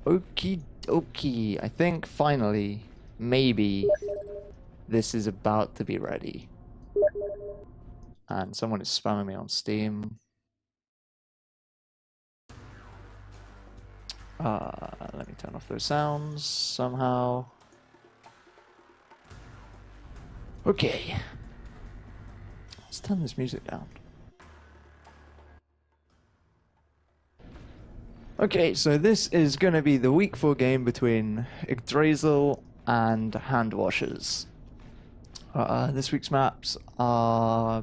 Okie dokie. I think finally, maybe, this is about to be ready. And someone is spamming me on Steam. Let me turn off those sounds somehow. Okay. Let's turn this music down. Okay, so this is going to be the week 4 game between Yggdrasil and Handwashers. This week's maps are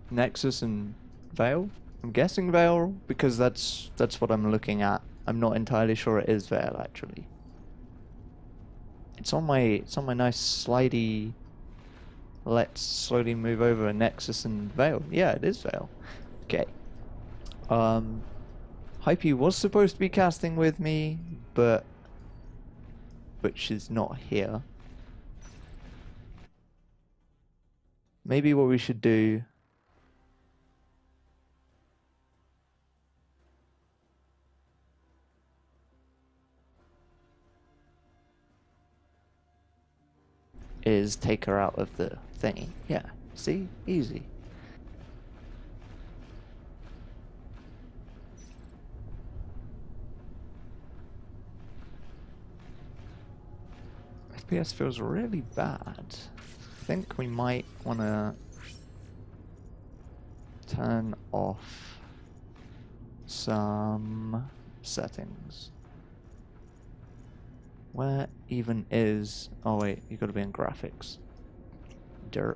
Nexus and Vale. I'm guessing Vale because that's what I'm looking at. I'm not entirely sure it is Vale actually. It's on my nice slidey. Let's slowly move over Nexus and Vale. Yeah, it is Vale. Okay. Hypey was supposed to be casting with me, but she's not here. Maybe what we should do is take her out of the thingy. Yeah, see? Easy. FPS feels really bad. I think we might want to turn off some settings. Where even is... Oh wait, you gotta be in graphics. Derp.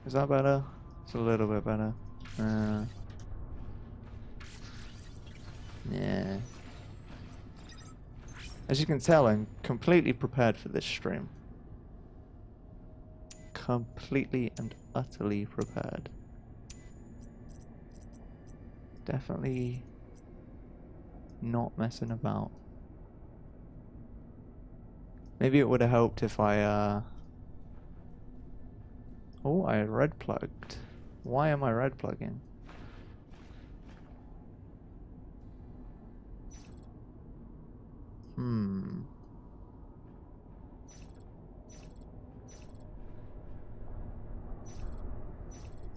Is that better? It's a little bit better. Yeah. As you can tell, I'm completely prepared for this stream. Completely and utterly prepared. Definitely not messing about. Maybe it would have helped if I, Oh, I red plugged. Why am I red plugging?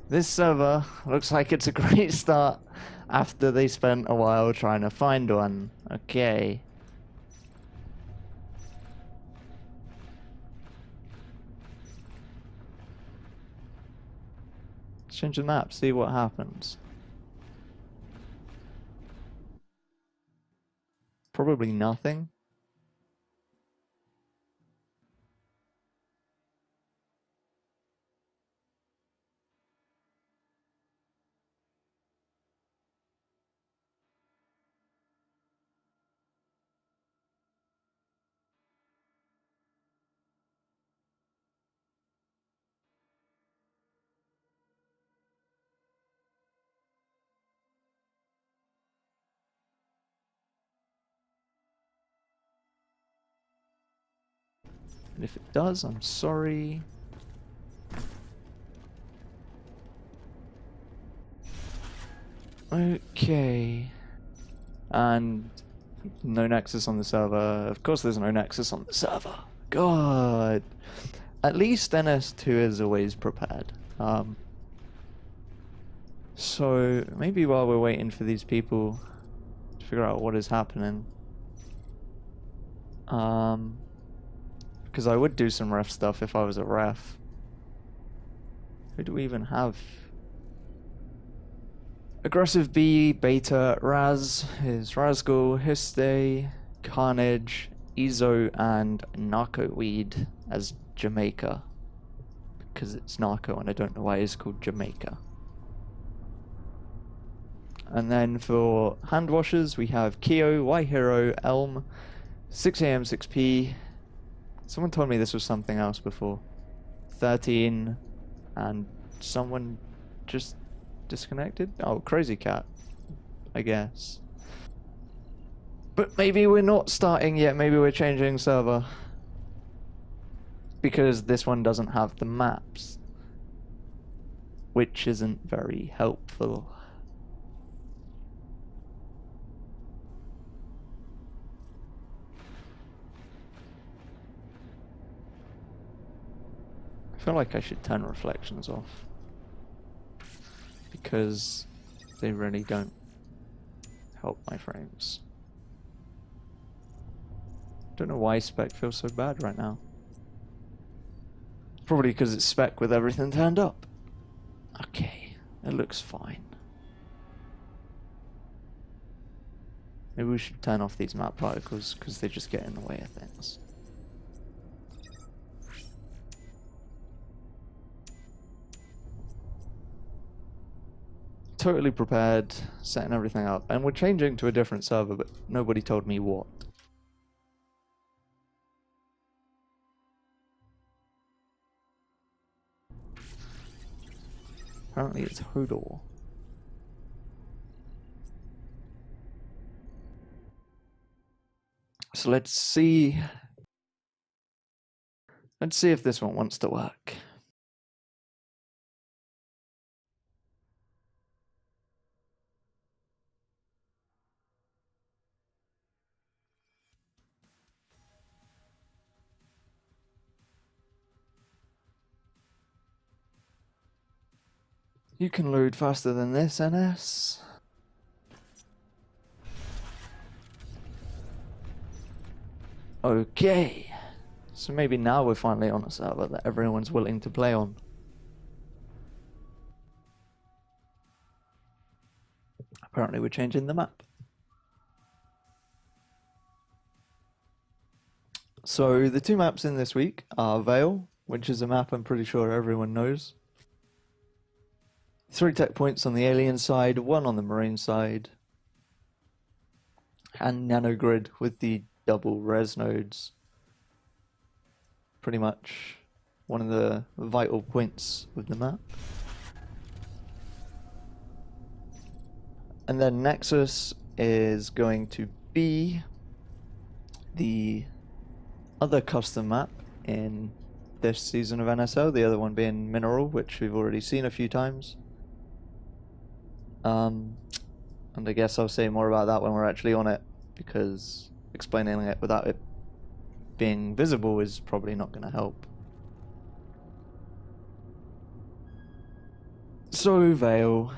This server looks like it's a great start after they spent a while trying to find one. Okay. Change the map, see what happens. Probably nothing. And if it does, I'm sorry. Okay. And no Nexus on the server. Of course there's no Nexus on the server. God. At least NS2 is always prepared. So maybe while we're waiting for these people to figure out what is happening. Because I would do some ref stuff if I was a ref. Who do we even have? Aggressive B, Beta, Raz is Razgul, Histe, Carnage, Ezo, and Narcoweed as Jamaica. Because it's Narco and I don't know why it's called Jamaica. And then for Handwashers we have Keo, Y Hero, Elm, 6am, 6p. Someone told me this was something else before. 13, and someone just disconnected? Oh, Crazy Cat, I guess. But maybe we're not starting yet, maybe we're changing server. Because this one doesn't have the maps. which isn't very helpful. I feel like I should turn reflections off, because they really don't help my frames. Don't know why spec feels so bad right now. Probably because it's spec with everything turned up. Okay, it looks fine. Maybe we should turn off these map particles because they just get in the way of things. Totally prepared, setting everything up, and we're changing to a different server, but nobody told me what. Apparently it's Hodor. So let's see if this one wants to work. You can load faster than this, NS. Okay. So maybe now we're finally on a server that everyone's willing to play on. Apparently we're changing the map. So the two maps in this week are Vale, which is a map I'm pretty sure everyone knows. 3 tech points on the alien side, 1 on the marine side. And nanogrid with the double res nodes. Pretty much one of the vital points of the map. And then Nexus is going to be the other custom map in this season of NSL, the other one being Mineral, which we've already seen a few times. And I guess I'll say more about that when we're actually on it, because explaining it without it being visible is probably not going to help. So Vale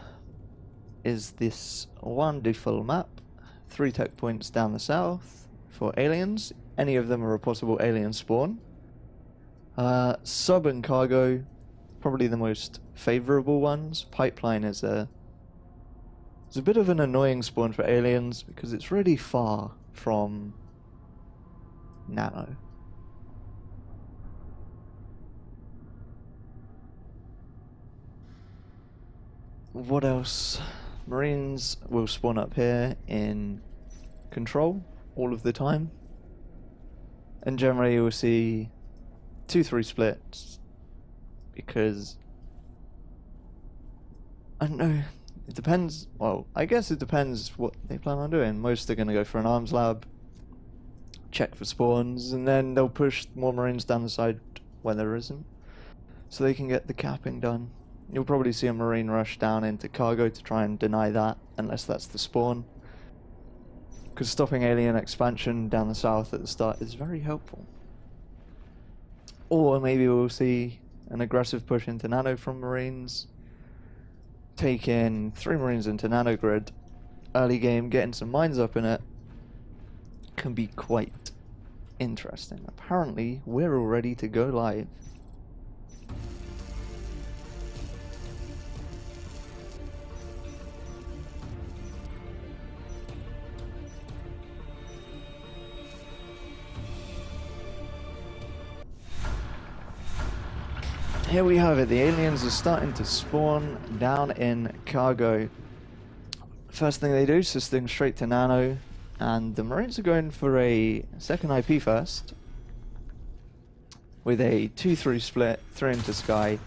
is this wonderful map, 3 tech points down the south for aliens. Any of them are a possible alien spawn. Sub and cargo, probably the most favorable ones. Pipeline is a bit of an annoying spawn for aliens because it's really far from Nano. What else? Marines will spawn up here in control all of the time. And generally you'll see 2-3 splits because I don't know. It depends. Well, I guess it depends what they plan on doing. Most are going to go for an arms lab, check for spawns, and then they'll push more marines down the side when there isn't, so they can get the capping done. You'll probably see a marine rush down into cargo to try and deny that, unless that's the spawn. Because stopping alien expansion down the south at the start is very helpful. Or maybe we'll see an aggressive push into nano from marines. Take in 3 marines into nano grid. Early game, getting some mines up in it can be quite interesting. Apparently, we're all ready to go live. Here we have it, the aliens are starting to spawn down in cargo. First thing they do, system straight to nano, and the marines are going for a second IP first, with a 2-3 split, 3 into sky.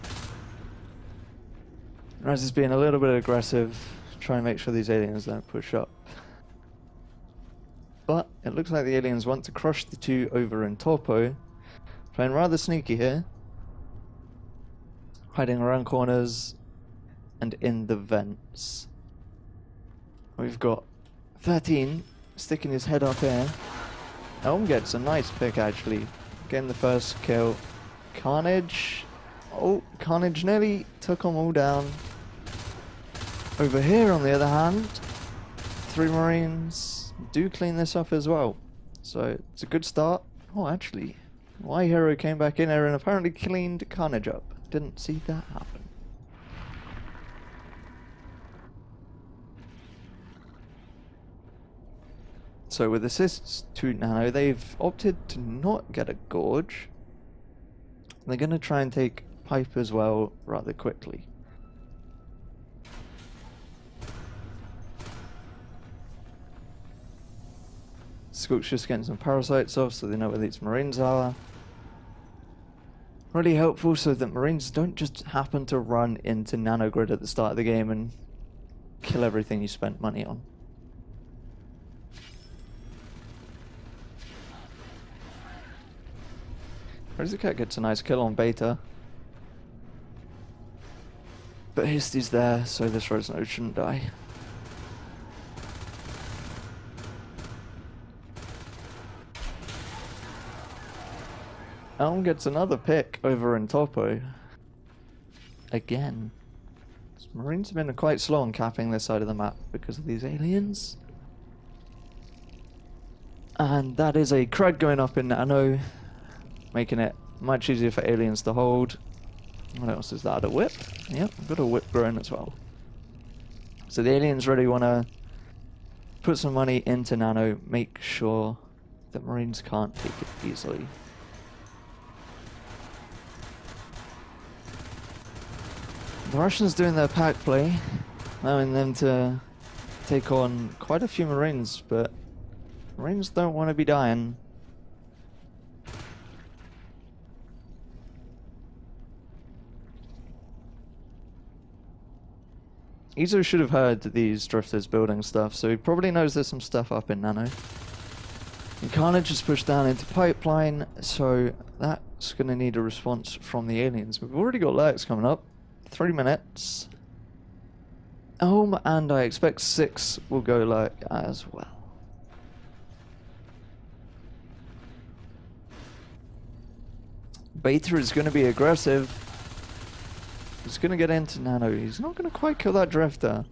Raz is being a little bit aggressive, trying to make sure these aliens don't push up. But it looks like the aliens want to crush the 2 over in Topo, playing rather sneaky here. Hiding around corners, and in the vents. We've got 13 sticking his head up here. Elm gets a nice pick actually, getting the first kill. Carnage, oh, Carnage nearly took them all down. Over here on the other hand, 3 Marines do clean this up as well. So it's a good start. Oh, actually, Y Hero came back in there and apparently cleaned Carnage up. Didn't see that happen. So with assists to Nano, they've opted to not get a Gorge. They're going to try and take Pipe as well rather quickly. Scook's just getting some parasites off so they know where these Marines are. Really helpful so that Marines don't just happen to run into Nanogrid at the start of the game and kill everything you spent money on. Cat gets a nice kill on Beta. But Histy's there, so this Resonode shouldn't die. Elm gets another pick over in Topo. Again. Marines have been quite slow on capping this side of the map because of these aliens. And that is a Krug going up in Nano, making it much easier for aliens to hold. What else is that? A whip? Yep, I've got a whip growing as well. So the aliens really want to put some money into Nano, make sure that Marines can't take it easily. The Russians doing their pack play, allowing them to take on quite a few Marines, but Marines don't want to be dying. Izo should have heard these drifters building stuff, so he probably knows there's some stuff up in Nano. And Carnage is pushed down into Pipeline, so that's going to need a response from the aliens. We've already got lurks coming up. 3 minutes. And I expect 6 will go lurk as well. Beta is going to be aggressive. He's going to get into Nano. He's not going to quite kill that drifter.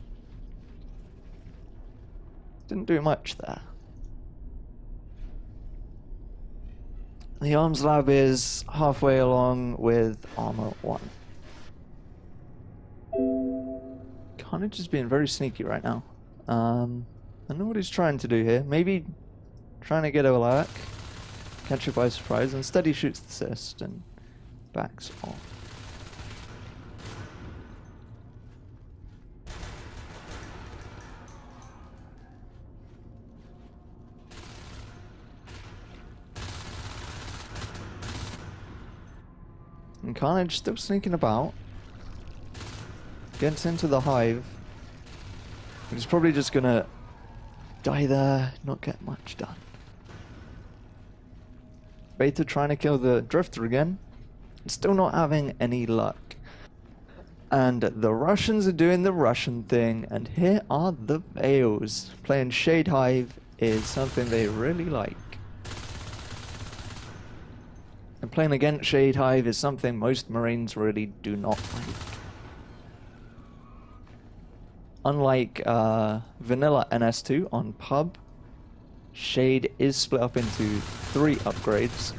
Didn't do much there. The arms lab is halfway along with armor 1. Carnage is being very sneaky right now. I know what he's trying to do here. Maybe trying to get a lurk, catch it by surprise. Instead he shoots the CEST and backs off. And Carnage still sneaking about. Gets into the hive. He's probably just gonna die there, not get much done. Beta trying to kill the drifter again. Still not having any luck. And the Russians are doing the Russian thing, and here are the Veils. Playing Shade Hive is something they really like. And playing against Shade Hive is something most Marines really do not like. Unlike vanilla NS2 on pub, Shade is split up into 3 upgrades.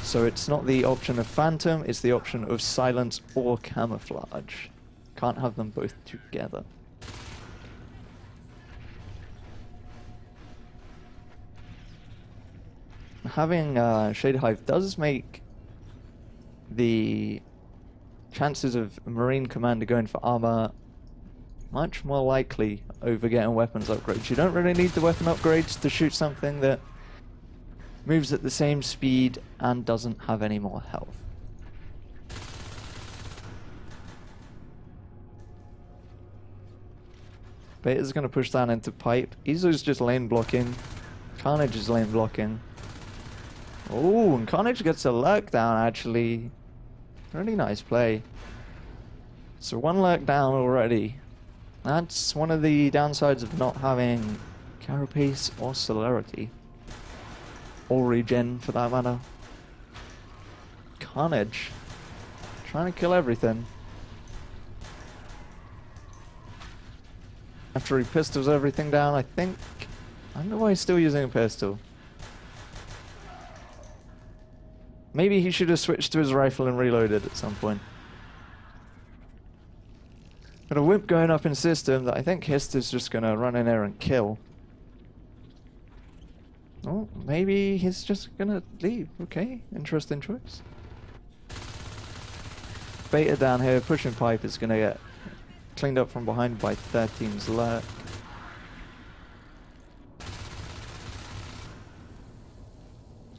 So it's not the option of Phantom, it's the option of Silence or Camouflage. Can't have them both together. Having Shade Hive does make the chances of Marine Commander going for armor much more likely over getting weapons upgrades. You don't really need the weapon upgrades to shoot something that moves at the same speed and doesn't have any more health. Beta's going to push down into Pipe. Izo's just lane blocking. Carnage is lane blocking. Oh, and Carnage gets a lurk down actually. Really nice play. So one lurk down already. That's one of the downsides of not having carapace or celerity. Or regen for that matter. Carnage. Trying to kill everything. After he pistols everything down, I think... I don't know why he's still using a pistol. Maybe he should have switched to his rifle and reloaded at some point. Got a whip going up in system that I think Hist is just going to run in there and kill. Oh, maybe he's just going to leave. Okay, interesting choice. Beta down here, pushing pipe is going to get cleaned up from behind by 13's lurk.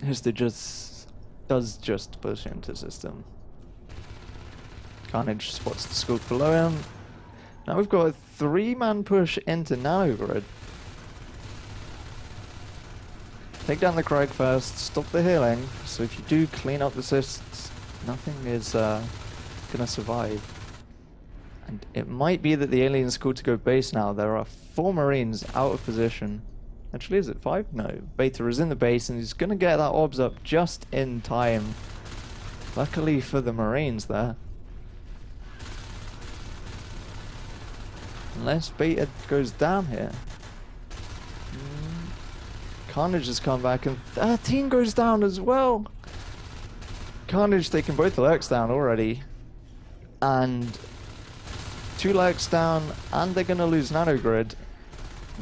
Hist does just push into system. Carnage spots the scope below him. Now we've got a 3-man push into Nanogrid. Take down the Craig first, stop the healing, so if you do clean up the cysts, nothing is gonna survive. And it might be that the alien's called to go base now. There are 4 Marines out of position. Actually, is it 5? No. Beta is in the base and he's gonna get that orbs up just in time. Luckily for the Marines there. Unless Beta goes down here. Carnage has come back and 13 goes down as well. Carnage taking both the lurks down already. And 2 lurks down and they're going to lose Nanogrid.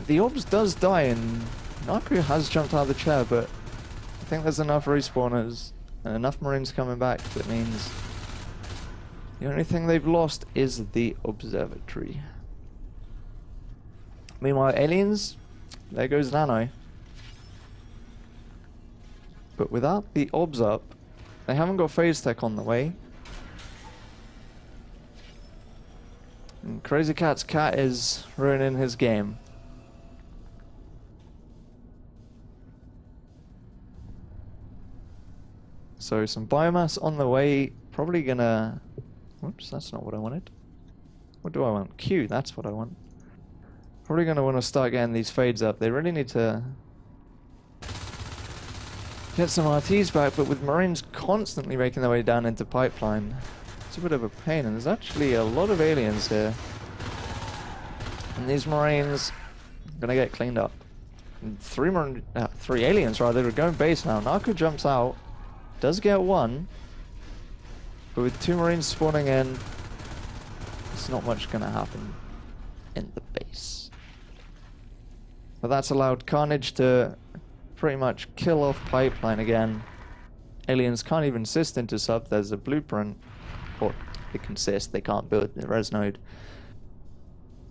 The Orbs does die and Naku has jumped out of the chair, but I think there's enough respawners and enough Marines coming back that means the only thing they've lost is the observatory. Meanwhile, aliens, there goes Nano. But without the obs up, they haven't got phase tech on the way. And Crazy Cat's cat is ruining his game. So some biomass on the way, probably gonna... Whoops, that's not what I wanted. What do I want? Q, that's what I want. Probably going to want to start getting these fades up. They really need to get some RTs back, but with Marines constantly making their way down into pipeline, it's a bit of a pain. And there's actually a lot of aliens here. And these Marines are going to get cleaned up. And 3 aliens, rather, are going base now. Narco jumps out, does get 1, but with 2 Marines spawning in, there's not much going to happen in the base. But that's allowed Carnage to pretty much kill off pipeline again. Aliens can't even CEST into sub. There's a blueprint. Or they can CEST, they can't build the res node.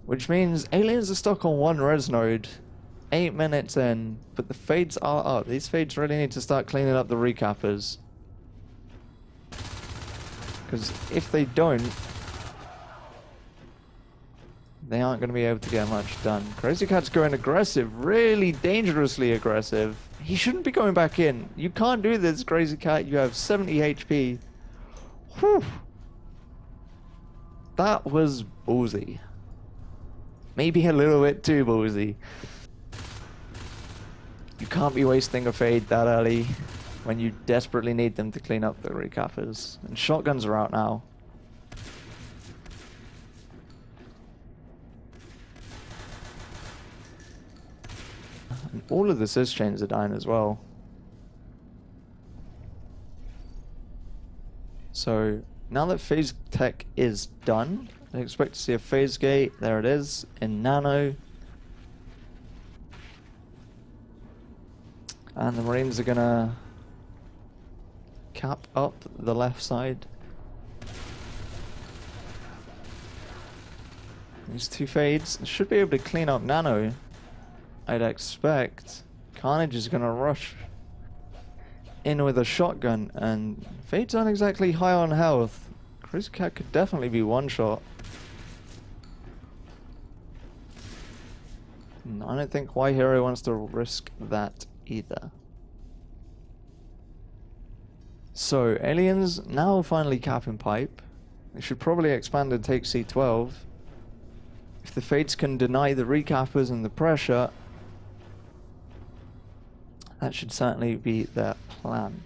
Which means aliens are stuck on 1 res node. 8 minutes in, but the fades are up. These fades really need to start cleaning up the recappers. Because if they don't, they aren't going to be able to get much done. Crazy Cat's going aggressive, really dangerously aggressive. He shouldn't be going back in. You can't do this, Crazy Cat. You have 70 HP. Whew. That was ballsy. Maybe a little bit too ballsy. You can't be wasting a fade that early when you desperately need them to clean up the recappers. And shotguns are out now. And all of the CEST chains are dying as well. So now that phase tech is done, I expect to see a phase gate. There it is in Nano. And the Marines are gonna cap up the left side. These 2 fades should be able to clean up Nano. I'd expect Carnage is gonna rush in with a shotgun, and Fade's aren't exactly high on health. Crazy Cat could definitely be one shot. And I don't think Y Hero wants to risk that either. So aliens now finally capping pipe. They should probably expand and take C12. If the Fates can deny the recappers and the pressure, that should certainly be their plan.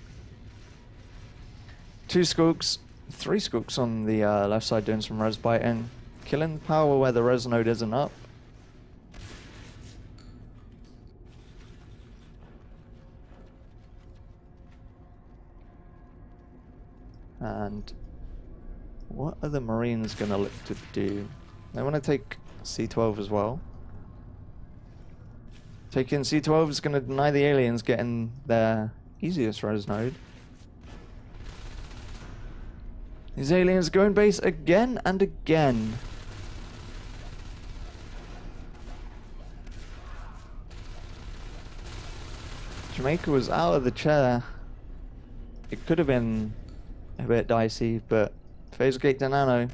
2 Skulks, 3 Skulks on the left side doing some res biting. Killing the power where the res node isn't up. And what are the Marines going to look to do? They want to take C12 as well. Taking C12 is going to deny the aliens getting their easiest res node. These aliens go in base again and again. Jamaica was out of the chair. It could have been a bit dicey, but phase gate to nano.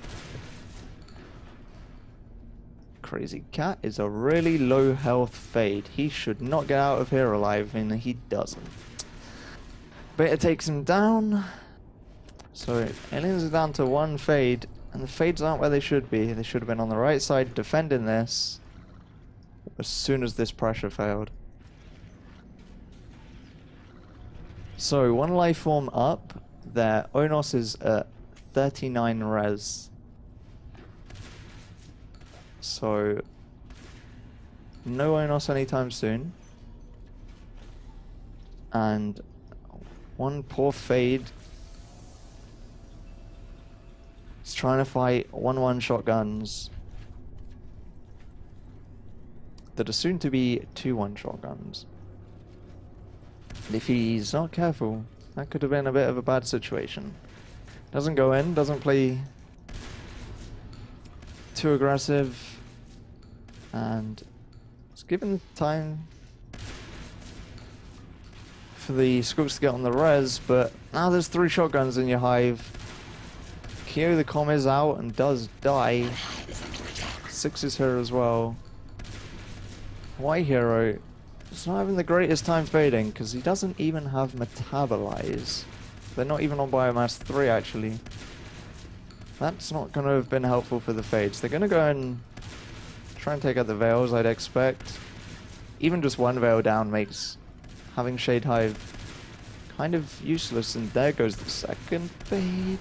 Crazy Cat is a really low health fade. He should not get out of here alive, and he doesn't. Beta takes him down. So aliens are down to 1 fade, and the fades aren't where they should be. They should have been on the right side defending this as soon as this pressure failed. So 1 life form up. Their Onos is at 39 res. So no Onos anytime soon. And 1 poor fade. He's trying to fight 1-1 shotguns that are soon to be 2-1 shotguns. And if he's not careful, that could have been a bit of a bad situation. Doesn't go in, doesn't play too aggressive, and it's given time for the Scoops to get on the res, but now there's 3 shotguns in your hive. Kyo the comm is out and does die. 6 is here as well. White Hero is not having the greatest time fading because he doesn't even have metabolize. They're not even on biomass 3 actually. That's not going to have been helpful for the fades. They're going to go and try and take out the veils, I'd expect. Even just 1 veil down makes having Shade Hive kind of useless, and there goes the second fade.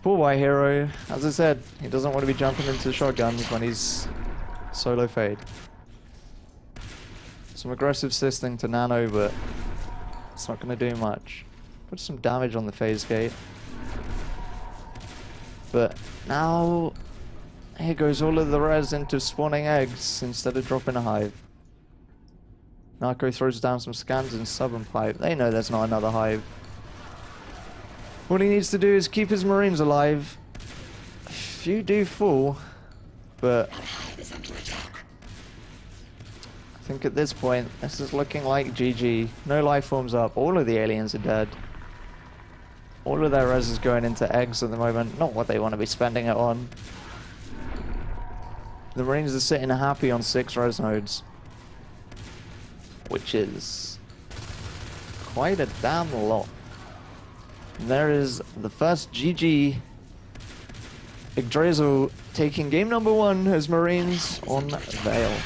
Poor White Hero. As I said, he doesn't want to be jumping into shotguns when he's solo fade. Some aggressive sisting to nano, but it's not going to do much. Put some damage on the phase gate. But now, here goes all of the res into spawning eggs instead of dropping a hive. Narco throws down some scans in sub and pipe. They know there's not another hive. All he needs to do is keep his Marines alive. A few do fall, but I think at this point, this is looking like GG. No life forms up. All of the aliens are dead. All of their res is going into eggs at the moment. Not what they want to be spending it on. The Marines are sitting happy on 6 res nodes, which is quite a damn lot. And there is the first GG. Yggdrasil taking game number 1 as Marines on Vale.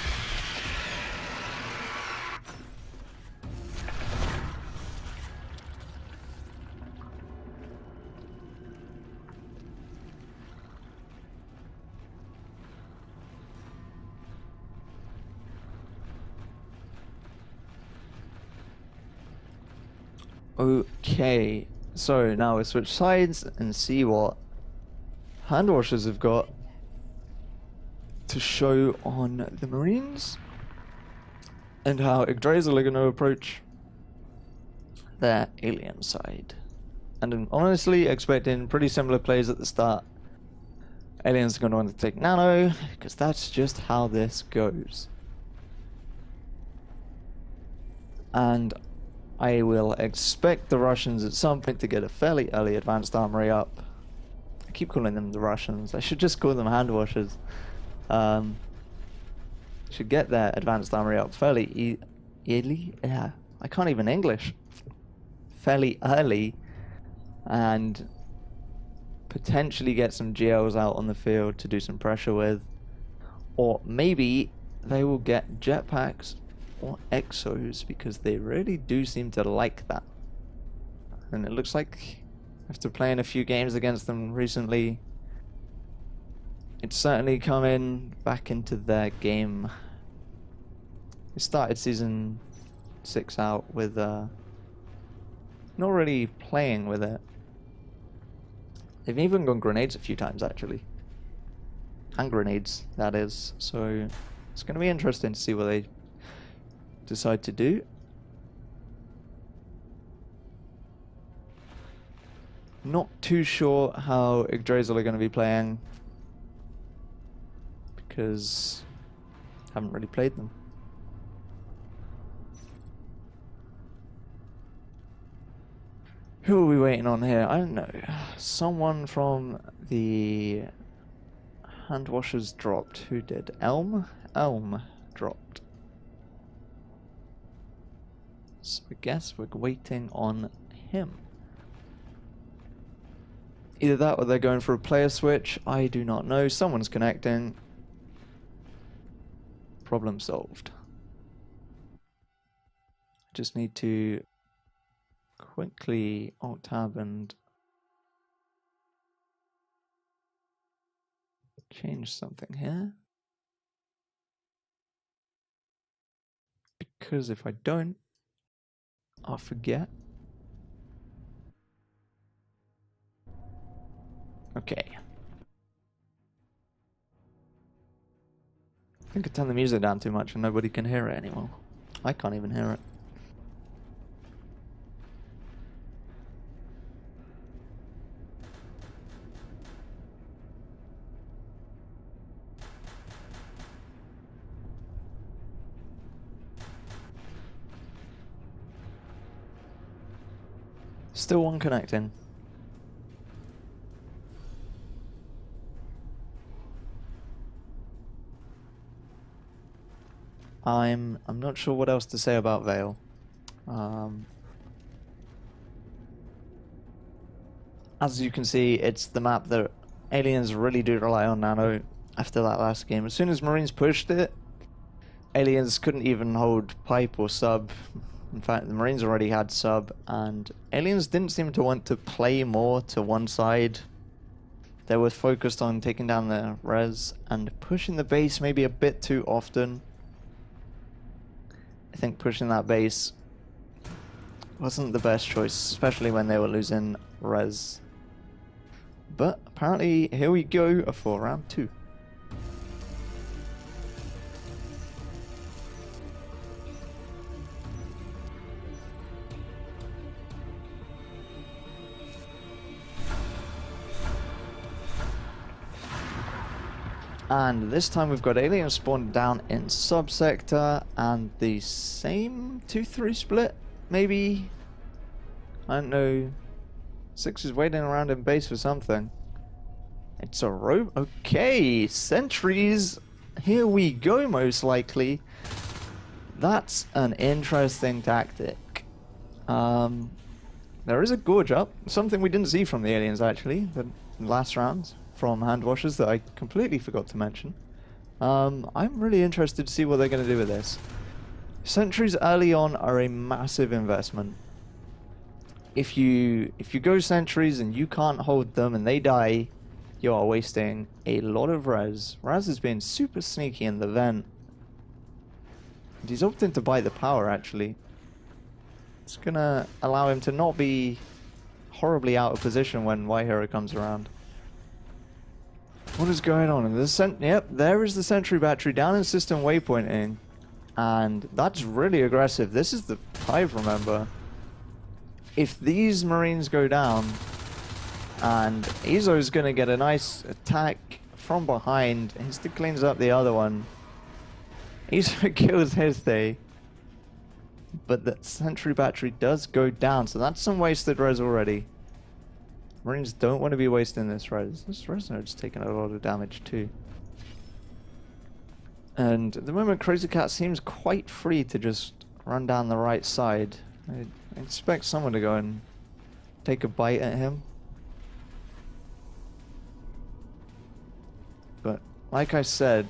Okay, so now we switch sides and see what Handwashers have got to show on the Marines and how Yggdrasil are going to approach their alien side. And I'm honestly expecting pretty similar plays at the start. Aliens are going to want to take nano because that's just how this goes. And I will expect the Russians at some point to get a fairly early advanced armory up. I keep calling them the Russians. I should just call them Handwashers. Should get their advanced armory up fairly early. Yeah, I can't even English. Fairly early, and potentially get some GLs out on the field to do some pressure with. Or maybe they will get jetpacks or exos, because they really do seem to like that. And it looks like after playing a few games against them recently, it's certainly coming back into their game. They started Season 6 out with not really playing with it. They've even gone grenades a few times, actually. Hand grenades, that is. So it's going to be interesting to see what they decide to do. Not too sure how Yggdrasil are going to be playing, because I haven't really played them. Who are we waiting on here? I don't know. Someone from the Handwashers dropped. Who did? Elm? Elm dropped. So I guess we're waiting on him. Either that or they're going for a player switch. I do not know. Someone's connecting. Problem solved. Just need to quickly Alt-Tab and change something here. Because if I don't, I'll forget. Okay. I think I turned the music down too much and nobody can hear it anymore. I can't even hear it. Still one connecting. I'm not sure what else to say about Vale. As you can see, it's the map that Aliens really do rely on Nano after that last game. As soon as Marines pushed it, Aliens couldn't even hold pipe or sub. In fact, the Marines already had sub, and Aliens didn't seem to want to play more to one side. They were focused on taking down the res and pushing the base maybe a bit too often. I think pushing that base wasn't the best choice, especially when they were losing res. But apparently, here we go for round 2. And this time we've got aliens spawned down in subsector, and the same 2-3 split, maybe? I don't know. 6 is waiting around in base for something. It's a rope. Okay, sentries. Here we go, most likely. That's an interesting tactic. There is a gorge up. Something we didn't see from the aliens, actually, the last round. From Handwashers that I completely forgot to mention. I'm really interested to see what they're going to do with this. Sentries early on are a massive investment. If you go sentries and you can't hold them and they die, you are wasting a lot of res. Raz is being super sneaky in the vent. And he's opting to buy the power, actually. It's going to allow him to not be horribly out of position when White Hero comes around. What is going on? Yep, there is the sentry battery down in system waypointing. And that's really aggressive. This is the 5, remember. If these Marines go down, and Izo's going to get a nice attack from behind, he still cleans up the other one. Izo kills his day. But the sentry battery does go down, so that's some wasted res already. Marines don't want to be wasting this res. This res node's taking a lot of damage too. And at the moment, Crazy Cat seems quite free to just run down the right side. I expect someone to go and take a bite at him. But like I said,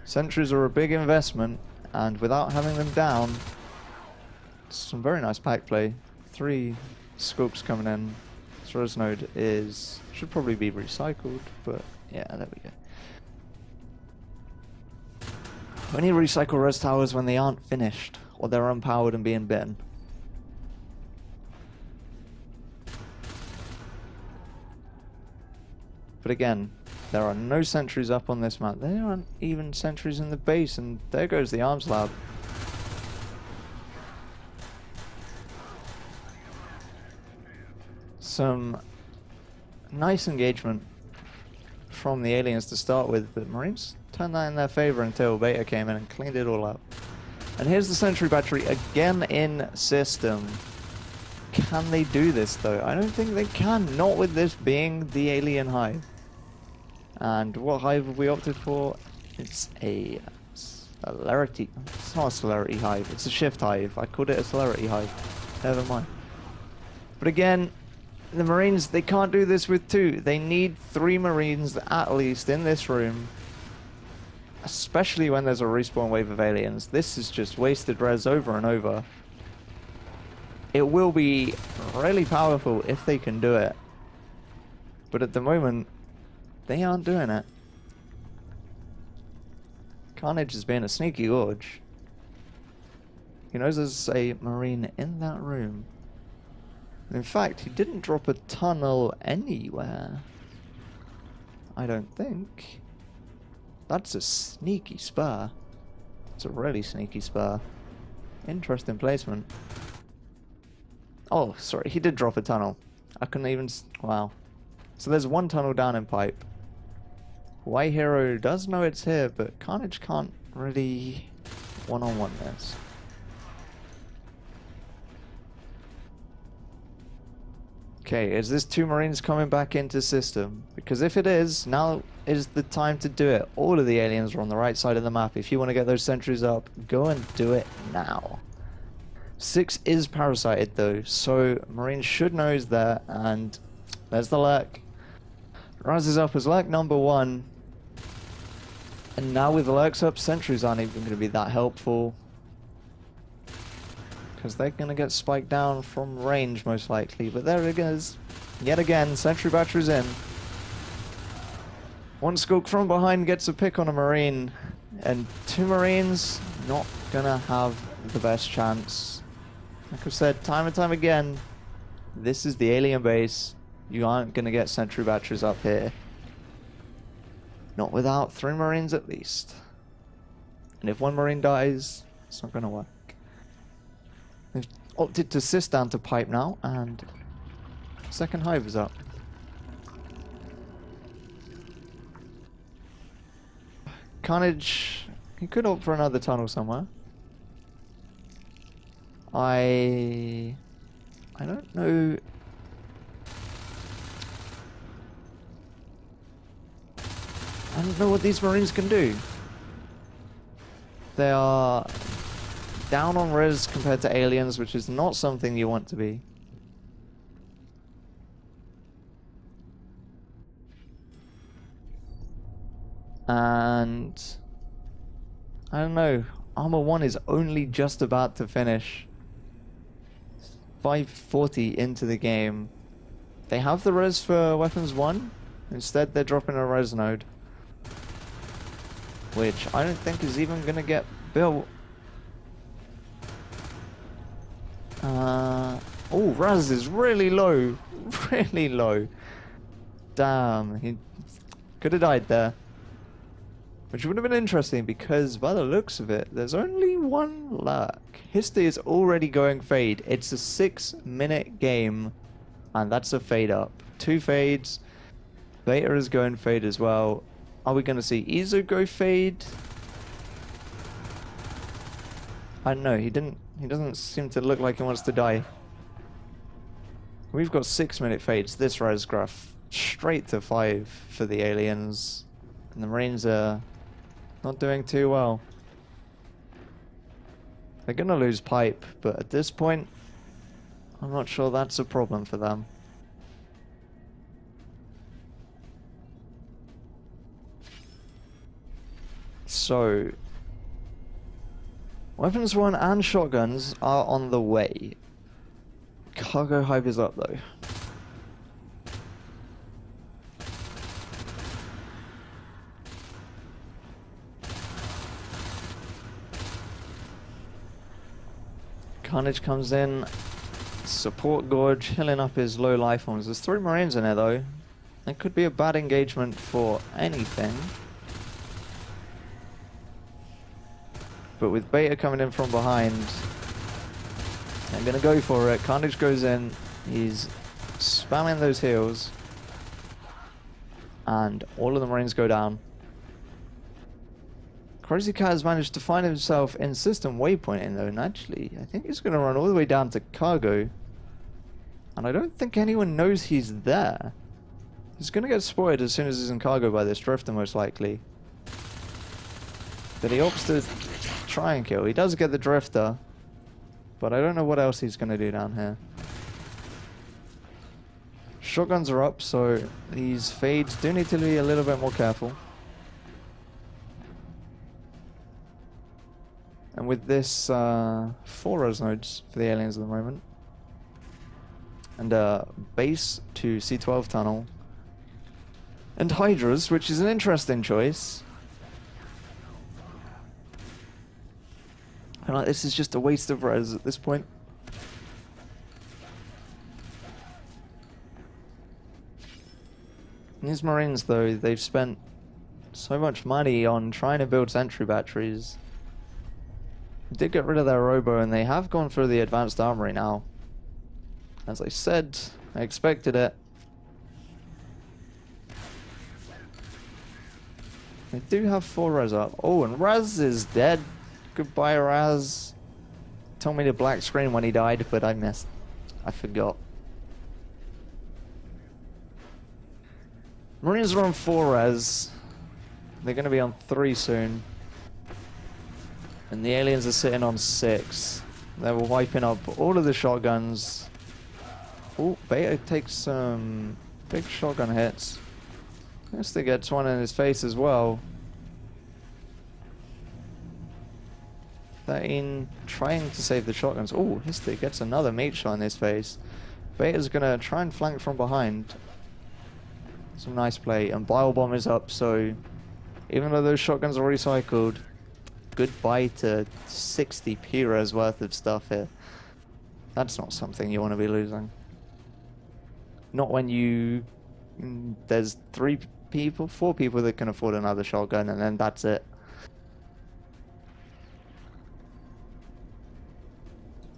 sentries are a big investment, and without having them down, some very nice pack play. 3 scopes coming in. This res node should probably be recycled, but yeah, there we go. Only recycle res towers when they aren't finished, or they're unpowered and being bitten. But again, there are no sentries up on this map. There aren't even sentries in the base, and there goes the arms lab. Some nice engagement from the aliens to start with, but Marines turned that in their favor until Beta came in and cleaned it all up. And here's the sentry battery again in system. Can they do this though? I don't think they can, not with this being the alien hive. And what hive have we opted for? It's a celerity. It's not a celerity hive, it's a shift hive. I called it a celerity hive. Never mind. But again, the Marines, they can't do this with 2. They need 3 Marines at least in this room. Especially when there's a respawn wave of aliens. This is just wasted res over and over. It will be really powerful if they can do it. But at the moment, they aren't doing it. Carnage is being a sneaky gorge. He knows there's a Marine in that room. In fact, he didn't drop a tunnel anywhere. I don't think. That's a sneaky spur. It's a really sneaky spur. Interesting placement. Oh, sorry, he did drop a tunnel. I couldn't even... Wow. So there's 1 tunnel down in pipe. White Hero does know it's here, but Carnage can't really one-on-one this. Okay, is this 2 Marines coming back into system? Because if it is, now is the time to do it. All of the aliens are on the right side of the map. If you want to get those sentries up, go and do it now. 6 is parasited though, so Marines should know he's there, and there's the lurk. Rises up as lurk number 1. And now with the lurks up, sentries aren't even going to be that helpful. Because they're going to get spiked down from range most likely. But there it is. Yet again, sentry battery's in. 1 skulk from behind gets a pick on a Marine. And 2 Marines not going to have the best chance. Like I've said time and time again, this is the alien base. You aren't going to get sentry batteries up here. Not without 3 Marines at least. And if 1 Marine dies, it's not going to work. They've opted to CEST down to pipe now, and second hive is up. Carnage, he could opt for another tunnel somewhere. I don't know. I don't know what these Marines can do. They are down on res compared to aliens, which is not something you want to be. And I don't know. Armor 1 is only just about to finish. 5:40 into the game. They have the res for weapons 1. Instead, they're dropping a res node, which I don't think is even going to get built. Oh, res is really low. Really low. Damn, he could have died there. Which would have been interesting because by the looks of it, there's only 1 lurk. History is already going fade. It's a 6-minute game, and that's a fade up. 2 fades. Beta is going fade as well. Are we going to see Izo go fade? I don't know. He doesn't seem to look like he wants to die. We've got 6-minute fades. This res graph straight to 5 for the aliens, and the Marines are not doing too well. They're gonna lose pipe, but at this point, I'm not sure that's a problem for them. So, weapons 1 and shotguns are on the way. Cargo hype is up though. Carnage comes in, support Gorge, healing up his low life forms. There's 3 Marines in there though. It could be a bad engagement for anything. But with Beta coming in from behind, I'm gonna go for it. Carnage goes in, he's spamming those heals, and all of the Marines go down. Crazy Cat has managed to find himself in system waypointing though, and actually, I think he's going to run all the way down to cargo. And I don't think anyone knows he's there. He's going to get spotted as soon as he's in cargo by this drifter, most likely. But he opts to try and kill. He does get the drifter, but I don't know what else he's going to do down here. Shotguns are up, so these fades do need to be a little bit more careful. And with this 4 res nodes for the aliens at the moment, and base to C12 tunnel, and Hydras, which is an interesting choice. I feel like this is just a waste of res at this point. And these Marines though, they've spent so much money on trying to build sentry batteries. They did get rid of their robo and they have gone for the advanced armory now. As I said, I expected it. They do have 4 res up. Oh, and Raz is dead. Goodbye, Raz. Told me to black screen when he died, but I missed. I forgot. Marines are on 4 res. They're going to be on 3 soon. And the aliens are sitting on 6. They were wiping up all of the shotguns. Oh, Beta takes some big shotgun hits. Hister gets one in his face as well. 13 trying to save the shotguns. Oh, Hister gets another meat shot in his face. Beta's gonna try and flank from behind. Some nice play. And Bile Bomb is up, so even though those shotguns are recycled, goodbye to 60 Pira's worth of stuff here. That's not something you want to be losing. Not when you... there's 4 people that can afford another shotgun, and then that's it.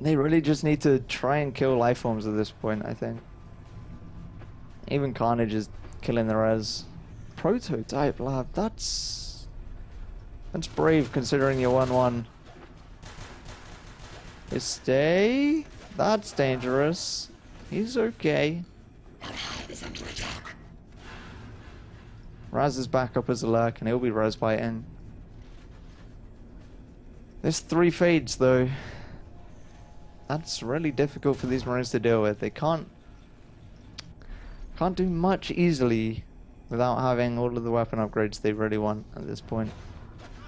They really just need to try and kill life forms at this point, I think. Even Carnage is killing the res. Prototype lab, that's brave considering you're 1-1. Stay. That's dangerous. He's okay. Raz is back up as a lurk and he'll be res biting. There's 3 fades though. That's really difficult for these Marines to deal with. They can't do much easily without having all of the weapon upgrades they really want at this point.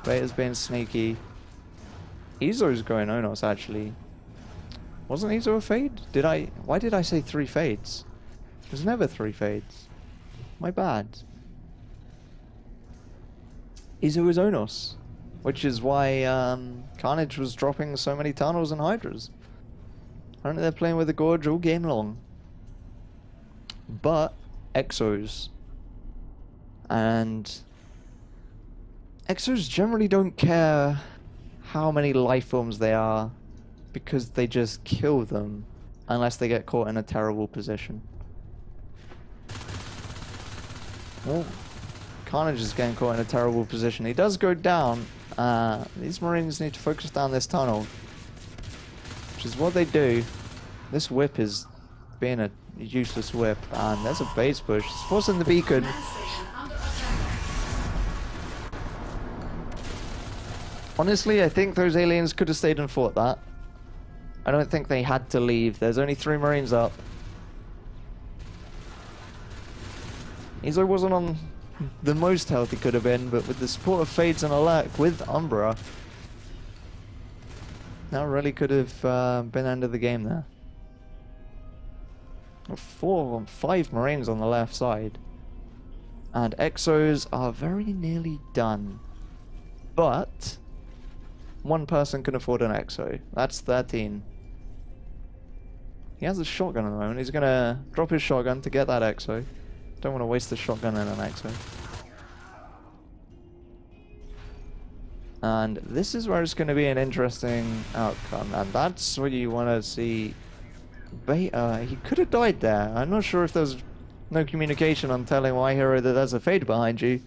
Beta's being sneaky. Ezo's going Onos actually. Wasn't Ezo a fade? Why did I say 3 fades? There's never 3 fades. My bad. Ezo is Onos. Which is why Carnage was dropping so many tunnels and hydras. Apparently they're playing with the Gorge all game long. But Exos. And Exos generally don't care how many life forms they are, because they just kill them unless they get caught in a terrible position. Oh, Carnage is getting caught in a terrible position. He does go down. These Marines need to focus down this tunnel, which is what they do. This whip is being a useless whip, and there's a base push. It's forcing the beacon. Honestly, I think those aliens could have stayed and fought that. I don't think they had to leave. There's only 3 Marines up. Ezo wasn't on the most health he could have been, but with the support of Fades and Alert with Umbra, that really could have been end of the game there. 5 Marines on the left side. And Exos are very nearly done. But one person can afford an Exo. That's 13. He has a shotgun at the moment. He's going to drop his shotgun to get that Exo. Don't want to waste the shotgun in an Exo. And this is where it's going to be an interesting outcome. And that's what you want to see. Beta, he could have died there. I'm not sure if there's no communication on telling my hero that there's a Fade behind you.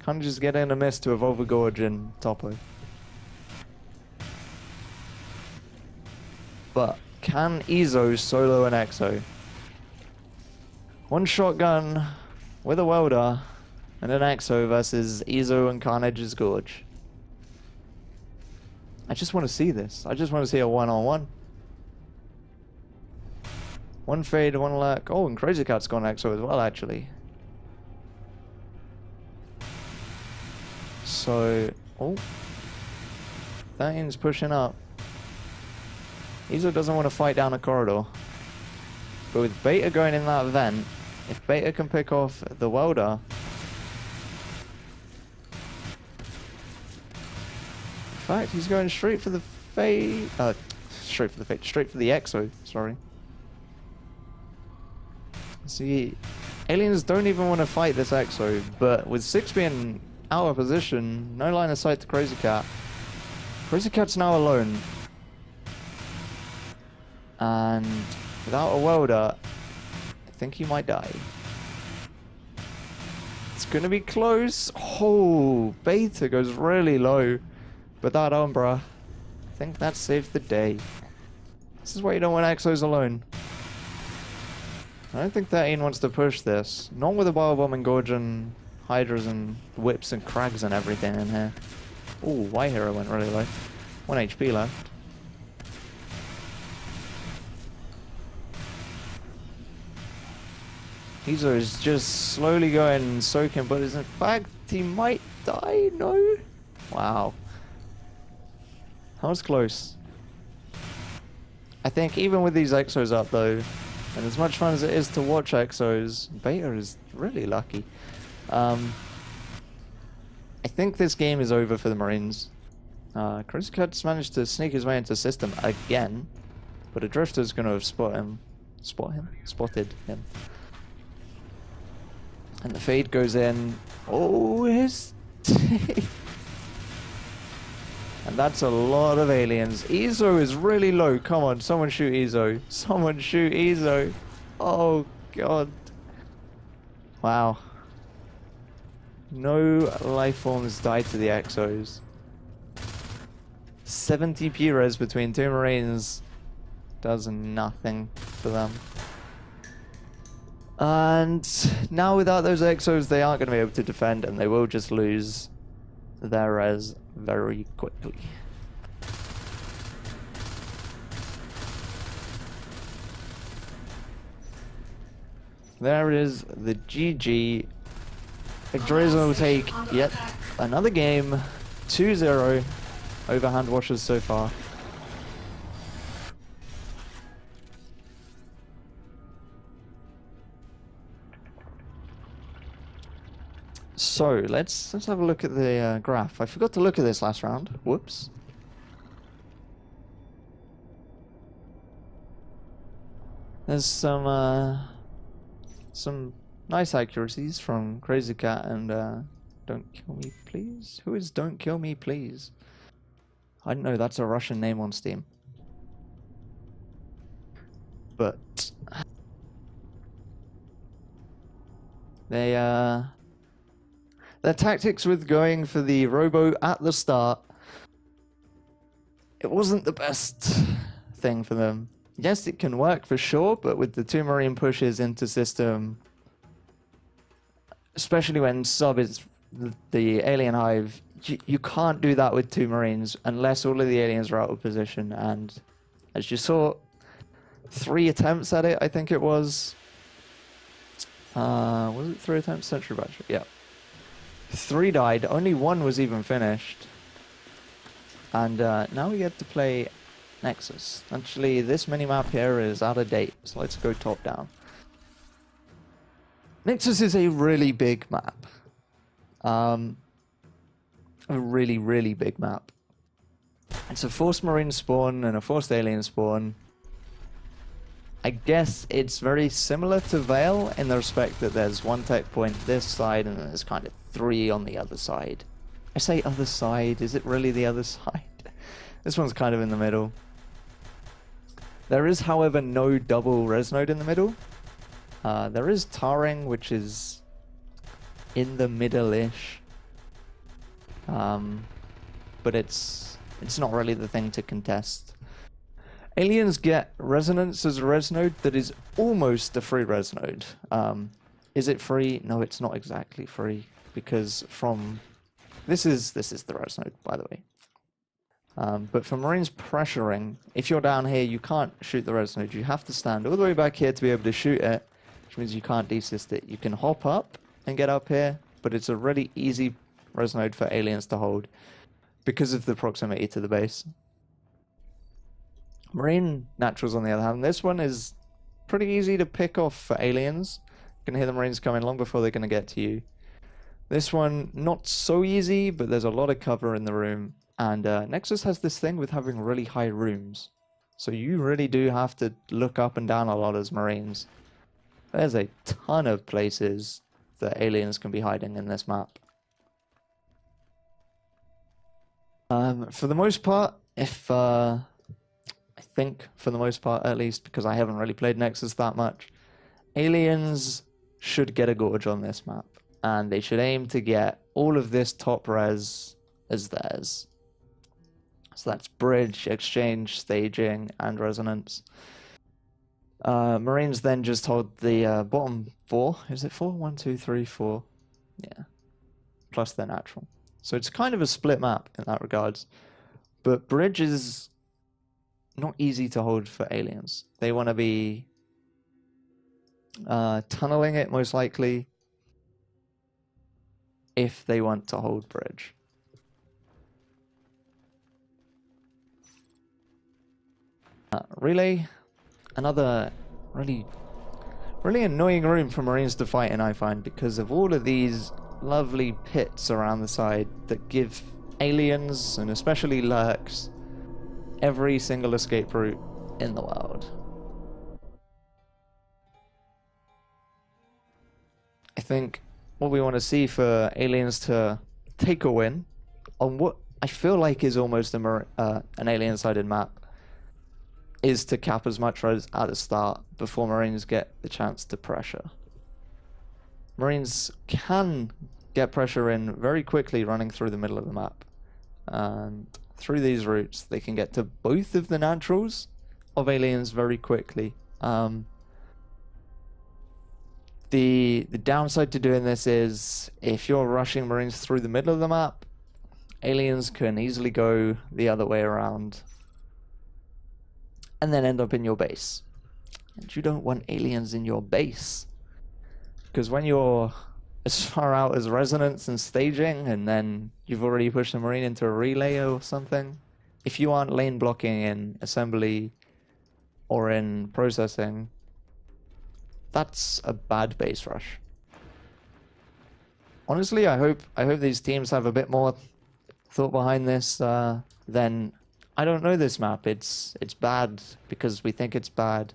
Can't just get in a miss to evolve a Gorge and Topo. But can Ezo solo an Exo? One shotgun with a welder and an Exo versus Ezo and Carnage's Gorge. I just want to see this. I just want to see a one-on-one. One Fade, one Lurk. Oh, and Crazy Cat's gone Exo as well, actually. So, oh. 13's pushing up. Ezo doesn't want to fight down a corridor. But with Beta going in that vent, if Beta can pick off the welder, in fact, he's going straight for the Fade. Straight for the Exo, sorry. See, aliens don't even want to fight this Exo, but with 6 being out of position, no line of sight to Crazy Cat. Crazy Cat's now alone. And without a welder, I think he might die. It's gonna be close. Oh, Beta goes really low. But that Umbra, I think that saved the day. This is why you don't want Exos alone. I don't think 13 wants to push this. Not with a Biobomb and Gorge and Hydras and Whips and Crags and everything in here. Ooh, Y Hero went really low. 1 HP left. Ezo is just slowly going soaking, but in fact he might die. No? Wow. That was close. I think even with these Exos up though, and as much fun as it is to watch Exos, Beta is really lucky. I think this game is over for the Marines. Crazy Cat's managed to sneak his way into system again, but a Drifter's going to have spotted him. And the Fade goes in. Oh, his... And that's a lot of aliens. Ezo is really low. Come on, someone shoot Ezo. Someone shoot Ezo. Oh, God. Wow. No life forms died to the Exos. 70 P-res between 2 Marines does nothing for them. And now without those Exos, they aren't going to be able to defend, and they will just lose their res very quickly. There is the GG. Yggdrasil will take yet another game, 2-0 over Handwashers so far. So let's have a look at the graph. I forgot to look at this last round. Whoops. There's some nice accuracies from Crazy Cat and Don't Kill Me Please. Who is Don't Kill Me Please? I don't know. That's a Russian name on Steam. But they their tactics with going for the robo at the start, it wasn't the best thing for them. Yes, it can work for sure, but with the 2 Marine pushes into system, especially when sub is the alien hive, you can't do that with 2 Marines unless all of the aliens are out of position. And as you saw, 3 attempts at it, I think it was. Was it 3 attempts? Sentry Battery, yeah. 3 died, only 1 was even finished. And now we get to play Nexus. Actually, this minimap here is out of date, so let's go top down. Nexus is a really big map. A really, really big map. It's a forced marine spawn and a forced alien spawn. I guess it's very similar to Veil in the respect that there's 1 tech point this side and there's kind of 3 on the other side. I say other side, is it really the other side? This one's kind of in the middle. There is, however, no double res node in the middle. There is tarring, which is in the middle-ish. But it's not really the thing to contest. Aliens get Resonance as a res node that is almost a free res node. Is it free? No, it's not exactly free, because from... This is the res node, by the way. But for Marines pressuring, if you're down here, you can't shoot the res node. You have to stand all the way back here to be able to shoot it, which means you can't desist it. You can hop up and get up here, but it's a really easy res node for aliens to hold because of the proximity to the base. Marine naturals, on the other hand, this one is pretty easy to pick off for aliens. You can hear the Marines coming long before they're going to get to you. This one, not so easy, but there's a lot of cover in the room. And Nexus has this thing with having really high rooms. So you really do have to look up and down a lot as Marines. There's a ton of places that aliens can be hiding in this map. For the most part, I think for the most part at least, because I haven't really played Nexus that much, aliens should get a gorge on this map. And they should aim to get all of this top res as theirs. So that's bridge, exchange, staging, and resonance. Marines then just hold the bottom 4. Is it 4? 1, 2, 3, 4. Yeah. Plus their natural. So it's kind of a split map in that regards. But bridge is not easy to hold for aliens. They want to be tunneling it most likely if they want to hold bridge. Relay, another really annoying room for Marines to fight in, I find, because of all of these lovely pits around the side that give aliens, and especially lurks, every single escape route in the world. I think what we want to see for aliens to take a win on what I feel like is almost an alien-sided map is to cap as much res at the start before Marines get the chance to pressure. Marines can get pressure in very quickly running through the middle of the map. And through these routes, they can get to both of the naturals of aliens very quickly. The downside to doing this is if you're rushing Marines through the middle of the map, aliens can easily go the other way around and then end up in your base. And you don't want aliens in your base, because when you're as far out as resonance and staging and then you've already pushed a Marine into a relay or something, if you aren't lane blocking in assembly or in processing, that's a bad base rush. Honestly, I hope these teams have a bit more thought behind this than, I don't know this map, it's bad because we think it's bad.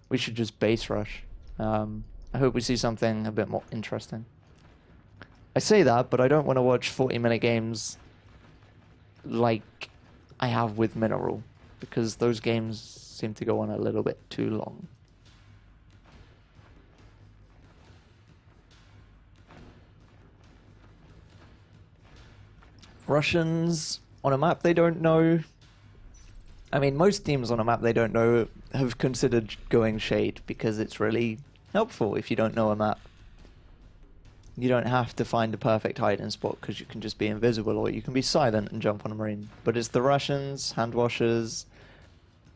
We should just base rush. I hope we see something a bit more interesting. I say that, but I don't want to watch 40-minute games like I have with Mineral, because those games seem to go on a little bit too long. Russians on a map they don't know. I mean, most teams on a map they don't know have considered going Shade because it's really helpful if you don't know a map. You don't have to find a perfect hiding spot because you can just be invisible, or you can be silent and jump on a Marine. But it's the Russians, Handwashers,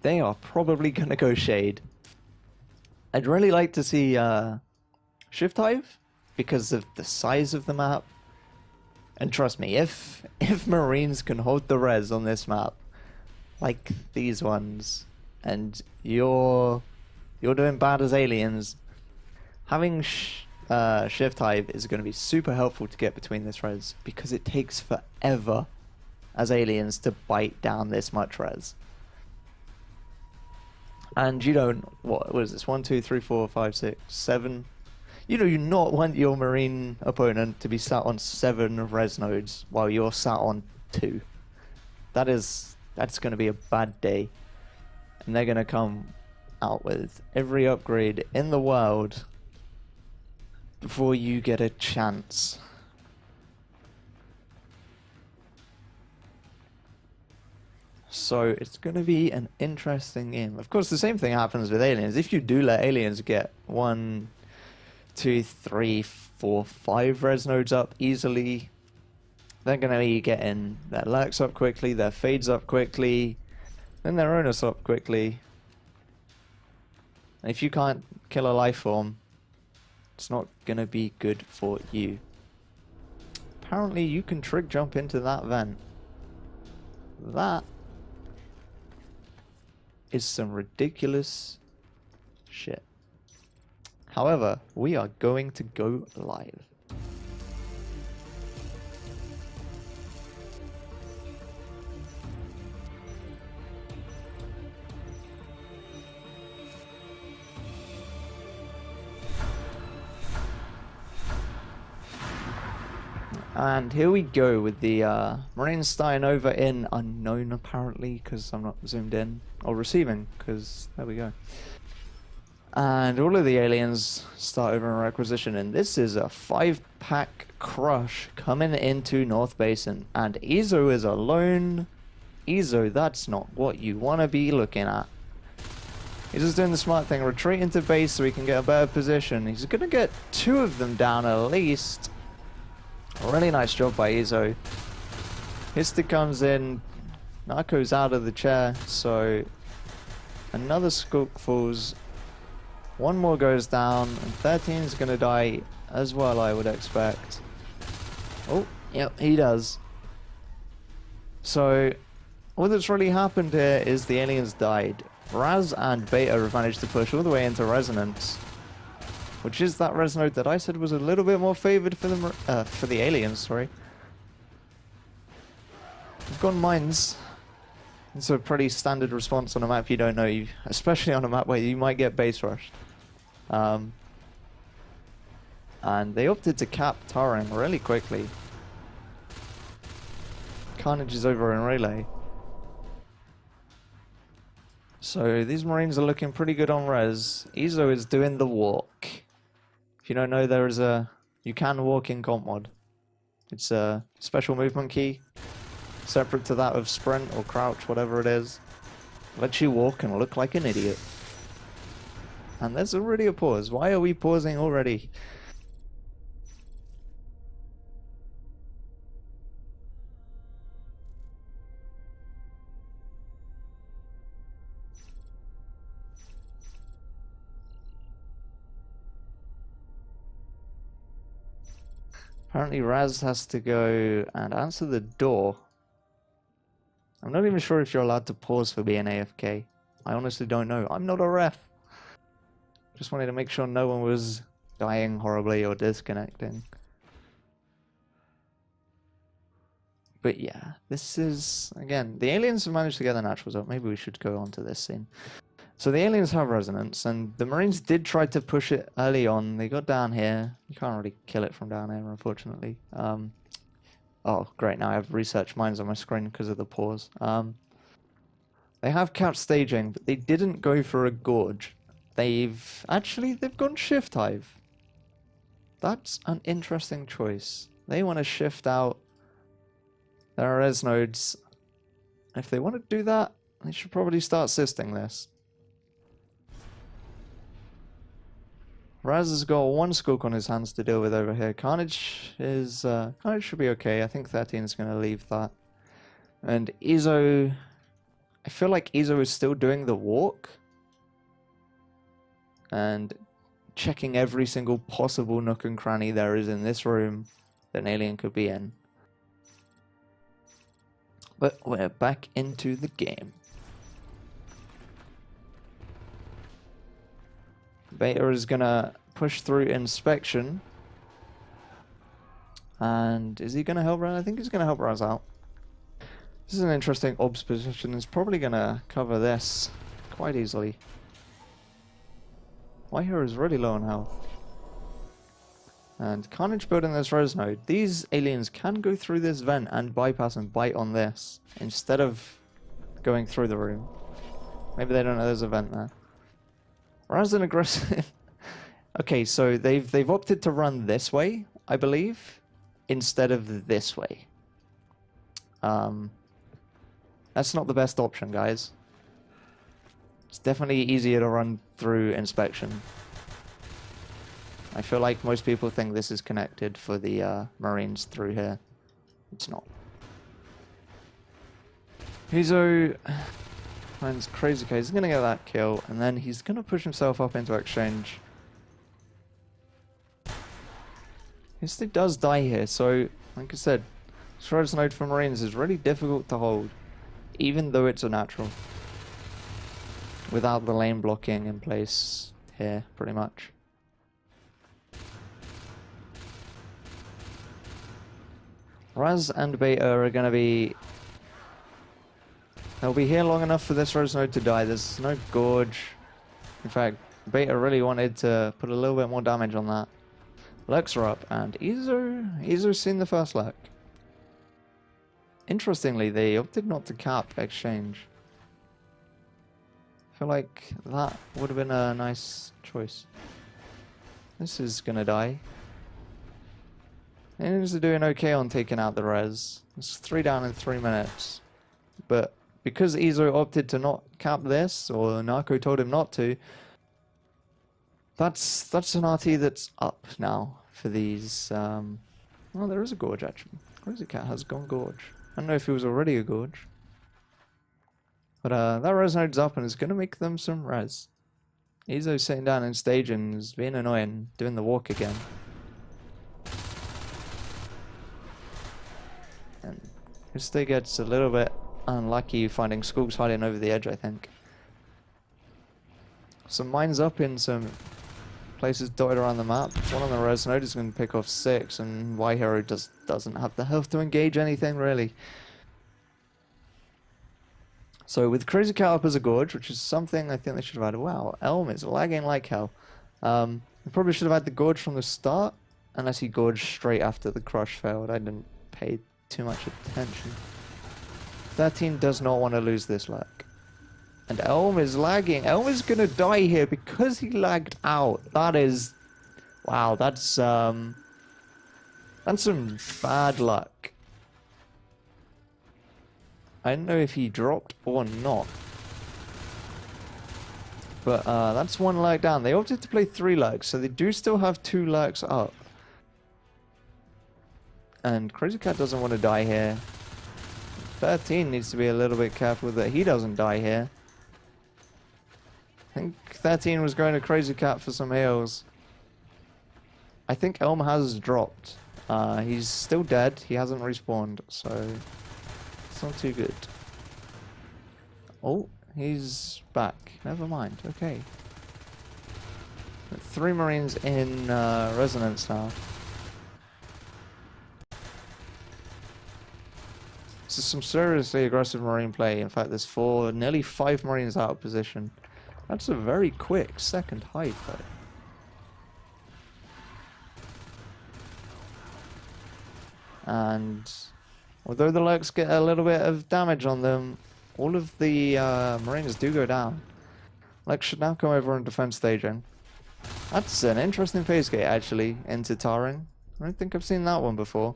they are probably going to go Shade. I'd really like to see Shift Hive because of the size of the map. And trust me, if Marines can hold the res on this map, like these ones, and you're doing bad as aliens, having Shift Hive is going to be super helpful to get between this res, because it takes forever as aliens to bite down this much res. And you don't, what is this, 1, 2, 3, 4, 5, 6, 7? You do not want your Marine opponent to be sat on 7 res nodes while you're sat on 2. That's going to be a bad day. And they're going to come out with every upgrade in the world before you get a chance. So it's going to be an interesting game. Of course, the same thing happens with aliens. If you do let aliens get 1, 2, 3, 4, 5 res nodes up easily, they're going to be getting their lurks up quickly, their fades up quickly, then their onus up quickly. And if you can't kill a life form, it's not going to be good for you. Apparently you can trick jump into that vent. That is some ridiculous shit. However, we are going to go live. And here we go with the Marines starting over in unknown, apparently, because I'm not zoomed in, or receiving, because there we go. And all of the aliens start over in requisition, and this is a 5-pack crush coming into North Basin, and Ezo is alone. Ezo, that's not what you want to be looking at. He's just doing the smart thing, retreat into base so he can get a better position. He's going to get 2 of them down at least. A really nice job by Ezo. Hister comes in, Narco's out of the chair, so another Skook falls. 1 more goes down, and 13 is going to die as well, I would expect. Oh, yep, he does. So, all that's really happened here is the aliens died. Raz and Beta have managed to push all the way into Resonance, which is that res node that I said was a little bit more favored for the aliens, sorry. We've gone mines. It's a pretty standard response on a map you don't know, especially on a map where you might get base rushed. And they opted to cap Taring really quickly. Carnage is over in Relay. So these Marines are looking pretty good on res. Ezo is doing the walk. If you don't know, there is you can walk in comp mod. It's a special movement key, separate to that of sprint or crouch, whatever it is. Lets you walk and look like an idiot. And there's already a pause. Why are we pausing already? Apparently Raz has to go and answer the door. I'm not even sure if you're allowed to pause for being AFK. I honestly don't know. I'm not a ref. Just wanted to make sure no one was dying horribly or disconnecting. But yeah, this is, again, the aliens have managed to get the naturals up. Maybe we should go on to this scene. So the aliens have resonance, and the Marines did try to push it early on. They got down here. You can't really kill it from down here, unfortunately. Oh, great, now I have research mines on my screen because of the pause. They have capped staging, but they didn't go for a gorge. They've gone shift hive. That's an interesting choice. They want to shift out their res nodes. If they want to do that, they should probably start systing this. Raz has got 1 Skook on his hands to deal with over here. Carnage should be okay. I think 13 is going to leave that. And Ezo, I feel like Ezo is still doing the walk. And checking every single possible nook and cranny there is in this room that an alien could be in. But we're back into the game. Beta is gonna push through inspection. And is he gonna help Raz? I think he's gonna help Raz out. This is an interesting obs position. It's probably gonna cover this quite easily. My hero is really low on health. And Carnage building this res node. These aliens can go through this vent and bypass and bite on this instead of going through the room. Maybe they don't know there's a vent there. Raz and aggressive. Okay, so they've opted to run this way, I believe, instead of this way. That's not the best option, guys. It's definitely easier to run through inspection. I feel like most people think this is connected for the Marines through here. It's not. Hizo finds Crazy K. He's gonna get that kill, and then he's gonna push himself up into exchange. Yes, he does die here, so like I said, Shredder's node for Marines is really difficult to hold, even though it's a natural. Without the lane blocking in place here, pretty much. Raz and Beta are going to be... They'll be here long enough for this Raz node to die. There's no Gorge. In fact, Beta really wanted to put a little bit more damage on that. Lurks are up, and Izo's seen the first lurk. Interestingly, they opted not to cap exchange. I feel like that would have been a nice choice. This is gonna die. Indians are doing okay on taking out the res. It's 3 down in 3 minutes. But because Izo opted to not cap this, or Narco told him not to, that's an RT that's up now for these. Well, there is a Gorge actually. Crazy Cat has gone Gorge. I don't know if he was already a Gorge. But that res node's up and it's going to make them some res. Izo's sitting down in stage and is being annoying, doing the walk again. And Krista gets a little bit unlucky finding Skulks hiding over the edge, I think. Some mines up in some places dotted around the map. One on the res node is going to pick off 6, and Y Hero just doesn't have the health to engage anything, really. So with Crazy Cat up as a Gorge, which is something I think they should have had. Wow, Elm is lagging like hell. They probably should have had the Gorge from the start, unless he gorged straight after the Crush failed. I didn't pay too much attention. 13 does not want to lose this lurk. And Elm is lagging. Elm is going to die here because he lagged out. That is... Wow, that's some bad luck. I don't know if he dropped or not. But that's 1 lurk down. They opted to play 3 lurks, so they do still have 2 lurks up. And Crazy Cat doesn't want to die here. 13 needs to be a little bit careful that he doesn't die here. I think 13 was going to Crazy Cat for some heals. I think Elm has dropped. He's still dead. He hasn't respawned, so it's not too good. Oh, he's back. Never mind. Okay. 3 Marines in resonance now. This is some seriously aggressive Marine play. In fact, there's nearly 5 Marines out of position. That's a very quick second hide, though. And although the lurks get a little bit of damage on them, all of the Marines do go down. Lurks should now come over and defend staging. That's an interesting phase gate, actually, into Tarring. I don't think I've seen that one before.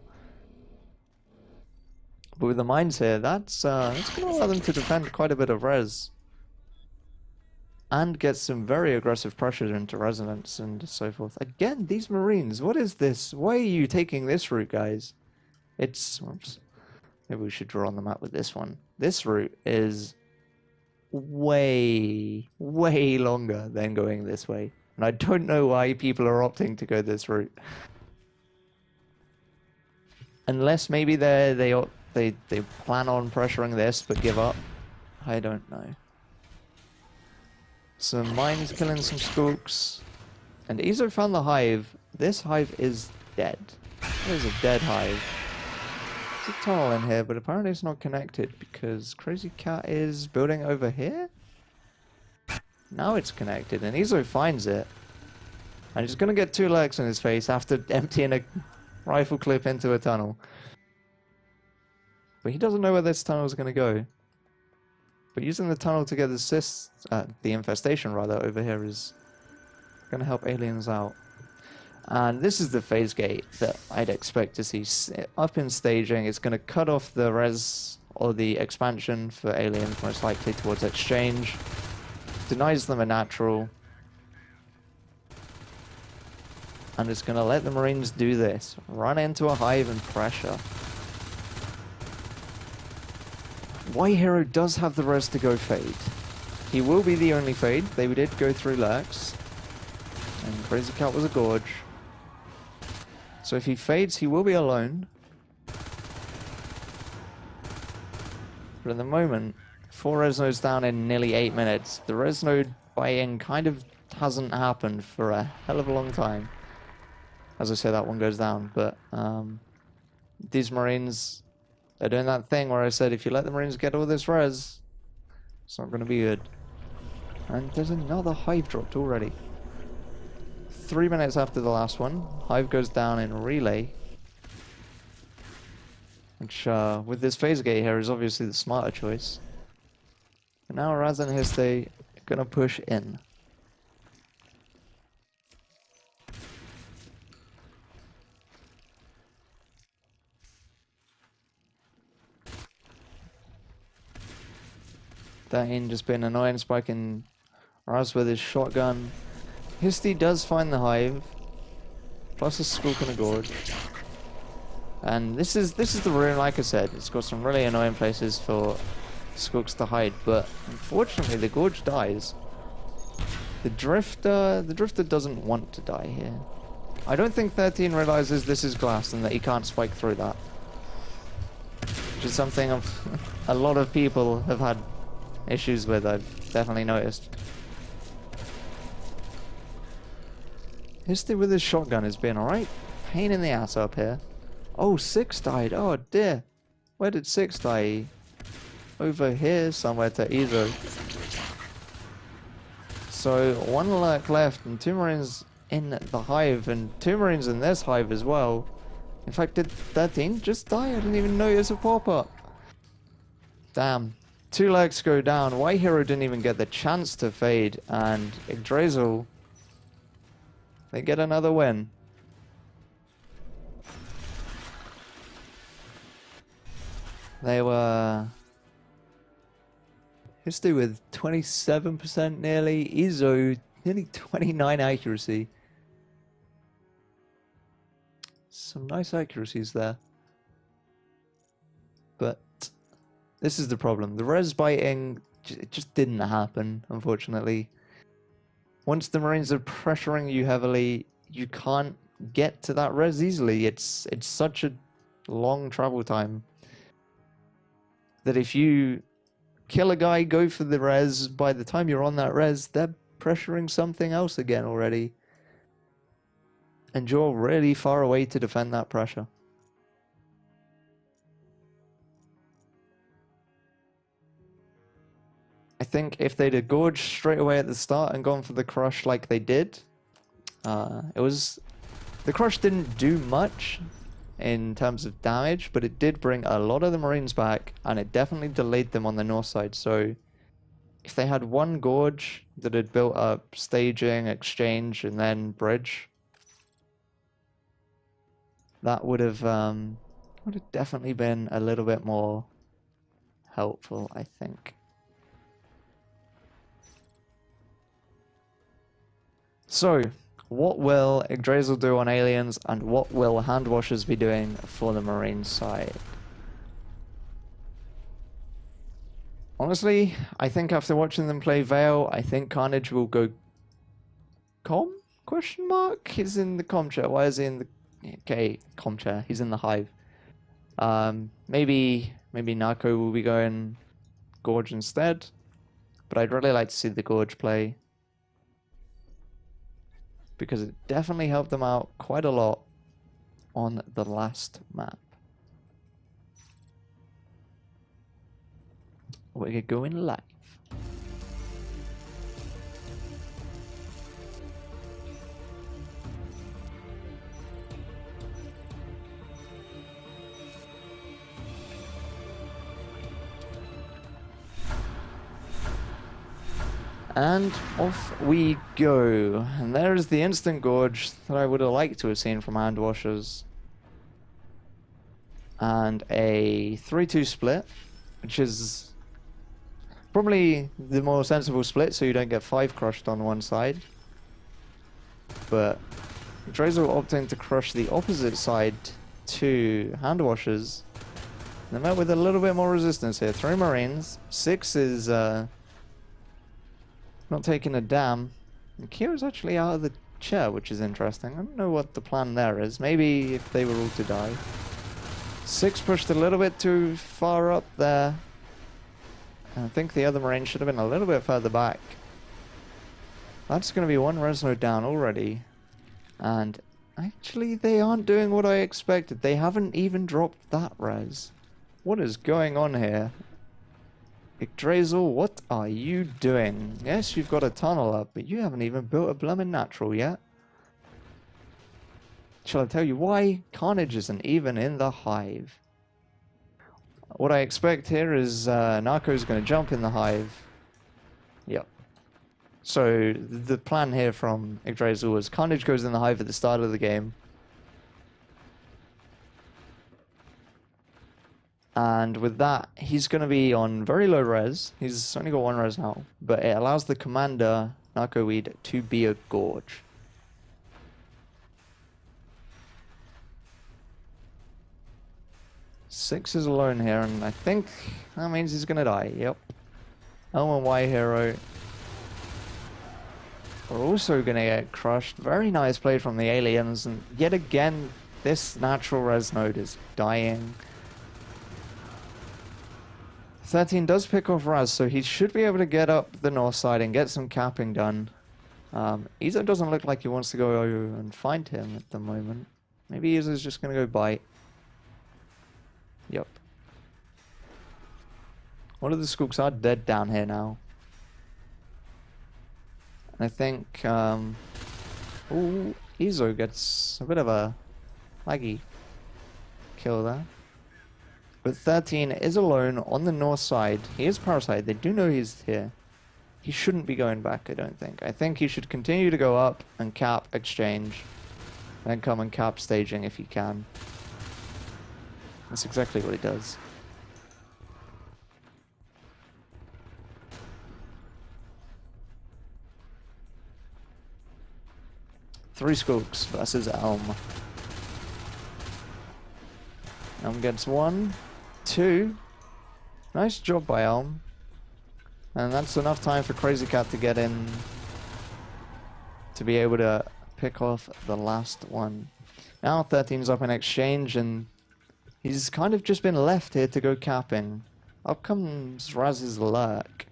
But with the mines here, that's going to allow them to defend quite a bit of res. And get some very aggressive pressure into resonance and so forth. Again, these Marines, what is this? Why are you taking this route, guys? It's... Oops. Maybe we should draw on the map with this one. This route is way, way longer than going this way. And I don't know why people are opting to go this route. Unless maybe they plan on pressuring this but give up. I don't know. Some mines killing some skulks. And Ezo found the hive. This hive is dead. It is a dead hive. There's a tunnel in here, but apparently it's not connected because Crazy Cat is building over here? Now it's connected, and Ezo finds it. And he's gonna get 2 legs in his face after emptying a rifle clip into a tunnel. But he doesn't know where this tunnel is gonna go. But using the tunnel to get the CEST, the infestation rather, over here is gonna help aliens out. And this is the phase gate that I'd expect to see up in staging. It's going to cut off the res or the expansion for aliens, most likely towards exchange. Denies them a natural. And it's going to let the Marines do this. Run into a hive and pressure. Y Hero does have the res to go fade. He will be the only fade. They did go through Lurks. And Crazy Cat was a gorge. So if he fades, he will be alone. But at the moment, 4 res nodes down in nearly 8 minutes. The res node buy-in kind of hasn't happened for a hell of a long time. As I say, that one goes down. But these Marines, they're doing that thing where I said, if you let the Marines get all this res, it's not going to be good. And there's another hive dropped already. 3 minutes after the last one, hive goes down in relay. Which, with this phase gate here, is obviously the smarter choice. And now Raz and Histe are gonna push in. That in just been annoying, spiking Raz with his shotgun. Histe does find the hive, plus a skulk and a gorge. And this is the room, like I said, it's got some really annoying places for skulks to hide, but unfortunately the gorge dies. The drifter doesn't want to die here. I don't think 13 realizes this is glass and that he can't spike through that. Which is something a lot of people have had issues with, I've definitely noticed. Histe with his shotgun has been alright. Pain in the ass up here. Oh, 6 died. Oh dear. Where did 6 die? Over here somewhere to Ezo. So 1 lurk left and 2 Marines in the hive and 2 Marines in this hive as well. In fact, did 13 just die? I didn't even notice a pop-up. Damn. 2 lurks go down. Y Hero didn't even get the chance to fade, and Yggdrasil, they get another win. They were Histe with 27% nearly, Ezo nearly 29 accuracy. Some nice accuracies there. But this is the problem. The res biting, it just didn't happen, unfortunately. Once the Marines are pressuring you heavily, you can't get to that res easily. It's such a long travel time that if you kill a guy, go for the res, by the time you're on that res, they're pressuring something else again already. And you're really far away to defend that pressure. I think if they'd have gorged straight away at the start and gone for the crush like they did, the crush didn't do much in terms of damage, but it did bring a lot of the Marines back, and it definitely delayed them on the north side. So if they had 1 gorge that had built up staging, exchange, and then bridge, that would have definitely been a little bit more helpful, I think. So, what will Yggdrasil do on aliens, and what will Handwashers be doing for the Marine side? Honestly, I think after watching them play Veil, I think Carnage will go com? Question mark? He's in the com chair. Why is he in the... Okay, com chair. He's in the hive. Maybe Narco will be going Gorge instead. But I'd really like to see the Gorge play. Because it definitely helped them out quite a lot on the last map. We're going live. And off we go. And there is the instant Gorge that I would have liked to have seen from Handwashers. And a 3-2 split, which is probably the more sensible split so you don't get 5 crushed on one side. But Yggdrasil opting to crush the opposite side to Handwashers. They're met with a little bit more resistance here. 3 Marines. 6 is not taking a damn. And Kira's actually out of the chair, which is interesting. I don't know what the plan there is. Maybe if they were all to die. 6 pushed a little bit too far up there. And I think the other Marine should have been a little bit further back. That's going to be 1 res node down already. And actually they aren't doing what I expected. They haven't even dropped that res. What is going on here? Yggdrasil, what are you doing? Yes, you've got a tunnel up, but you haven't even built a bloomin' natural yet. Shall I tell you why? Carnage isn't even in the hive. What I expect here is Narco's going to jump in the hive. Yep. So the plan here from Yggdrasil was Carnage goes in the hive at the start of the game. And with that, he's going to be on very low res. He's only got 1 res now. But it allows the commander, Narcoweed, to be a Gorge. Six is alone here, and I think that means he's going to die. Yep. L1Y hero. We're also going to get crushed. Very nice play from the aliens. And yet again, this natural res node is dying. 13 does pick off Raz, so he should be able to get up the north side and get some capping done. Izo doesn't look like he wants to go and find him at the moment. Maybe Izo's just going to go bite. Yep. One of the Skooks are dead down here now. And I think... ooh, Izo gets a bit of a laggy kill there. But 13 is alone on the north side. He is Parasite. They do know he's here. He shouldn't be going back, I don't think. I think he should continue to go up and cap exchange. Then come and cap staging if he can. That's exactly what he does. Three Skooks versus Elm. Elm gets 1, 2. Nice job by Elm. And that's enough time for Crazy Cat to get in to be able to pick off the last one. Now 13's up in exchange and he's kind of just been left here to go capping. Up comes Raz's lurk.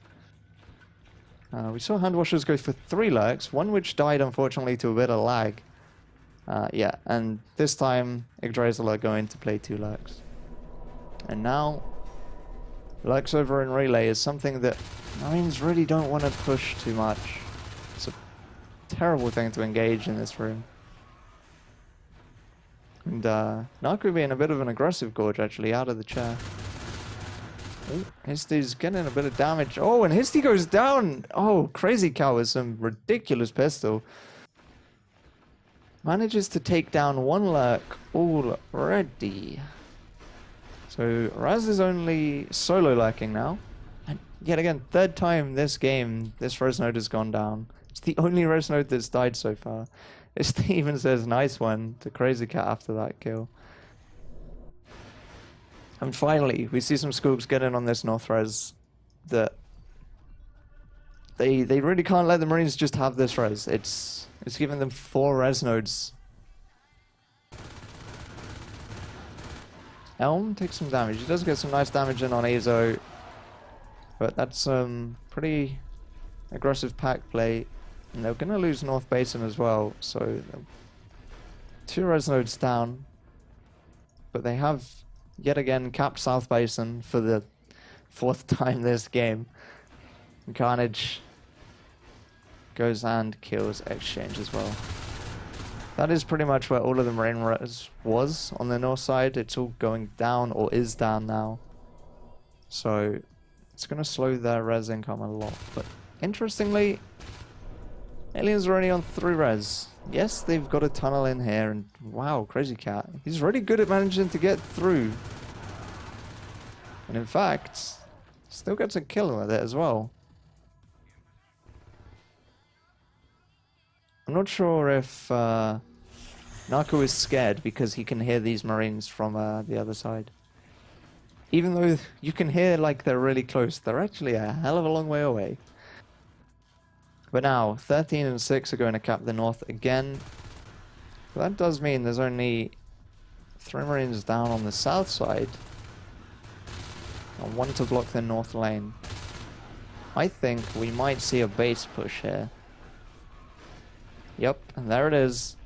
We saw Handwashers go for 3 lurks, one which died unfortunately to a bit of lag. Yeah, and this time Yggdrasil are going to play 2 lurks. And now lurks over in relay is something that Marines really don't want to push too much. It's a terrible thing to engage in this room. And Narco being a bit of an aggressive Gorge actually out of the chair. Oh, Histy's getting a bit of damage. Oh, and Histy goes down! Oh, Crazy Cow with some ridiculous pistol. Manages to take down 1 lurk already. So Raz is only solo lurking now. And yet again, 3rd time this game, this res node has gone down. It's the only res node that's died so far. It even says nice one to Crazy Cat after that kill. And finally, we see some Skooks get in on this north res that They really can't let the Marines just have this res. It's giving them 4 res nodes. Elm takes some damage. He does get some nice damage in on Azo, but that's pretty aggressive pack play. And they're gonna lose North Basin as well, so 2 res nodes down. But they have yet again capped South Basin for the 4th time this game. And Carnage goes and kills Exchange as well. That is pretty much where all of the Marine res was on the north side. It's all going down, or is down now. So it's going to slow their res income a lot. But interestingly, aliens are only on 3 res. Yes, they've got a tunnel in here, and wow, Crazy Cat. He's really good at managing to get through. And in fact, still gets a kill with it as well. I'm not sure if Narco is scared because he can hear these Marines from the other side. Even though you can hear like they're really close, they're actually a hell of a long way away. But now, 13 and 6 are going to cap the north again. But that does mean there's only 3 Marines down on the south side. And 1 to block the north lane. I think we might see a base push here. Yep, and there it is.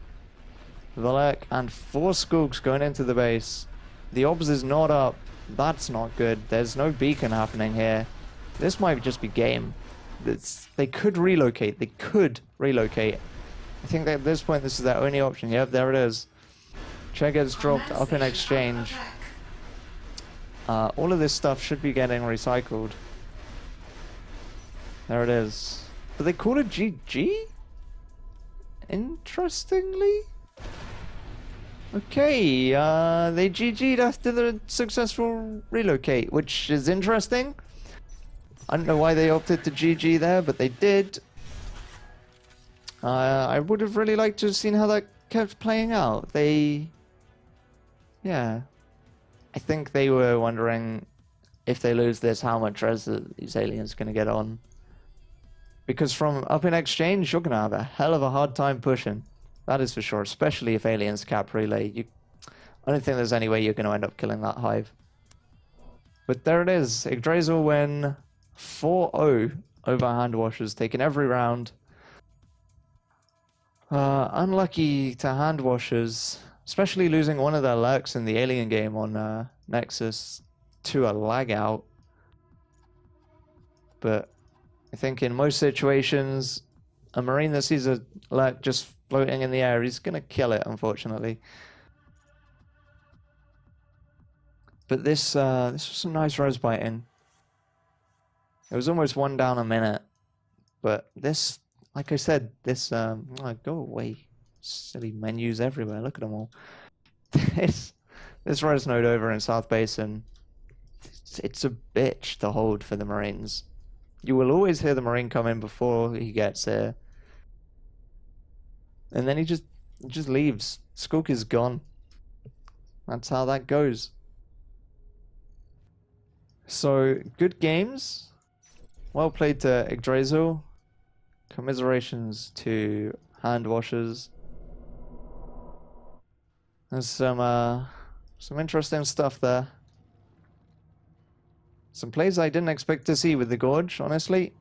Valek and 4 Skooks going into the base. The obs is not up. That's not good. There's no beacon happening here. This might just be game. They could relocate. They could relocate. I think that at this point this is their only option. Yep, there it is. Check gets dropped up in exchange. All of this stuff should be getting recycled. There it is. But they call it GG? Interestingly? Okay, they GG'd after the successful relocate, which is interesting. I don't know why they opted to GG there, but they did. I would have really liked to have seen how that kept playing out. Yeah. I think they were wondering if they lose this, how much res are these aliens going to get on. Because from up in exchange, you're going to have a hell of a hard time pushing. That is for sure, especially if aliens cap relay. I don't think there's any way you're going to end up killing that hive. But there it is. Yggdrasil win 4-0 over Handwashers, taking every round. Unlucky to Handwashers, especially losing one of their lurks in the alien game on Nexus to a lag out. But I think in most situations, a Marine that sees a lurk just floating in the air, he's going to kill it, unfortunately. But this was some nice res biting. It was almost 1 down a minute. But this, like I said, this, oh, go away. Silly menus everywhere, look at them all. This res node over in South Basin, it's a bitch to hold for the Marines. You will always hear the Marine come in before he gets here. And then he just leaves. Skook is gone. That's how that goes. So, good games. Well played to Yggdrasil. Commiserations to Handwashers. There's some interesting stuff there. Some plays I didn't expect to see with the Gorge, honestly.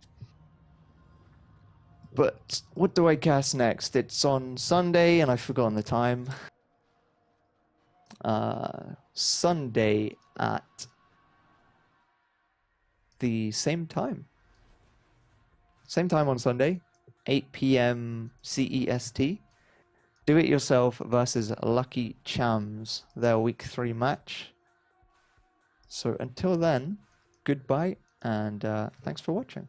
But what do I cast next? It's on Sunday, and I've forgotten the time. Sunday at the same time. Same time on Sunday, 8 PM CEST. Do It Yourself versus Lucky Chams, their week 3 match. So until then, goodbye, and thanks for watching.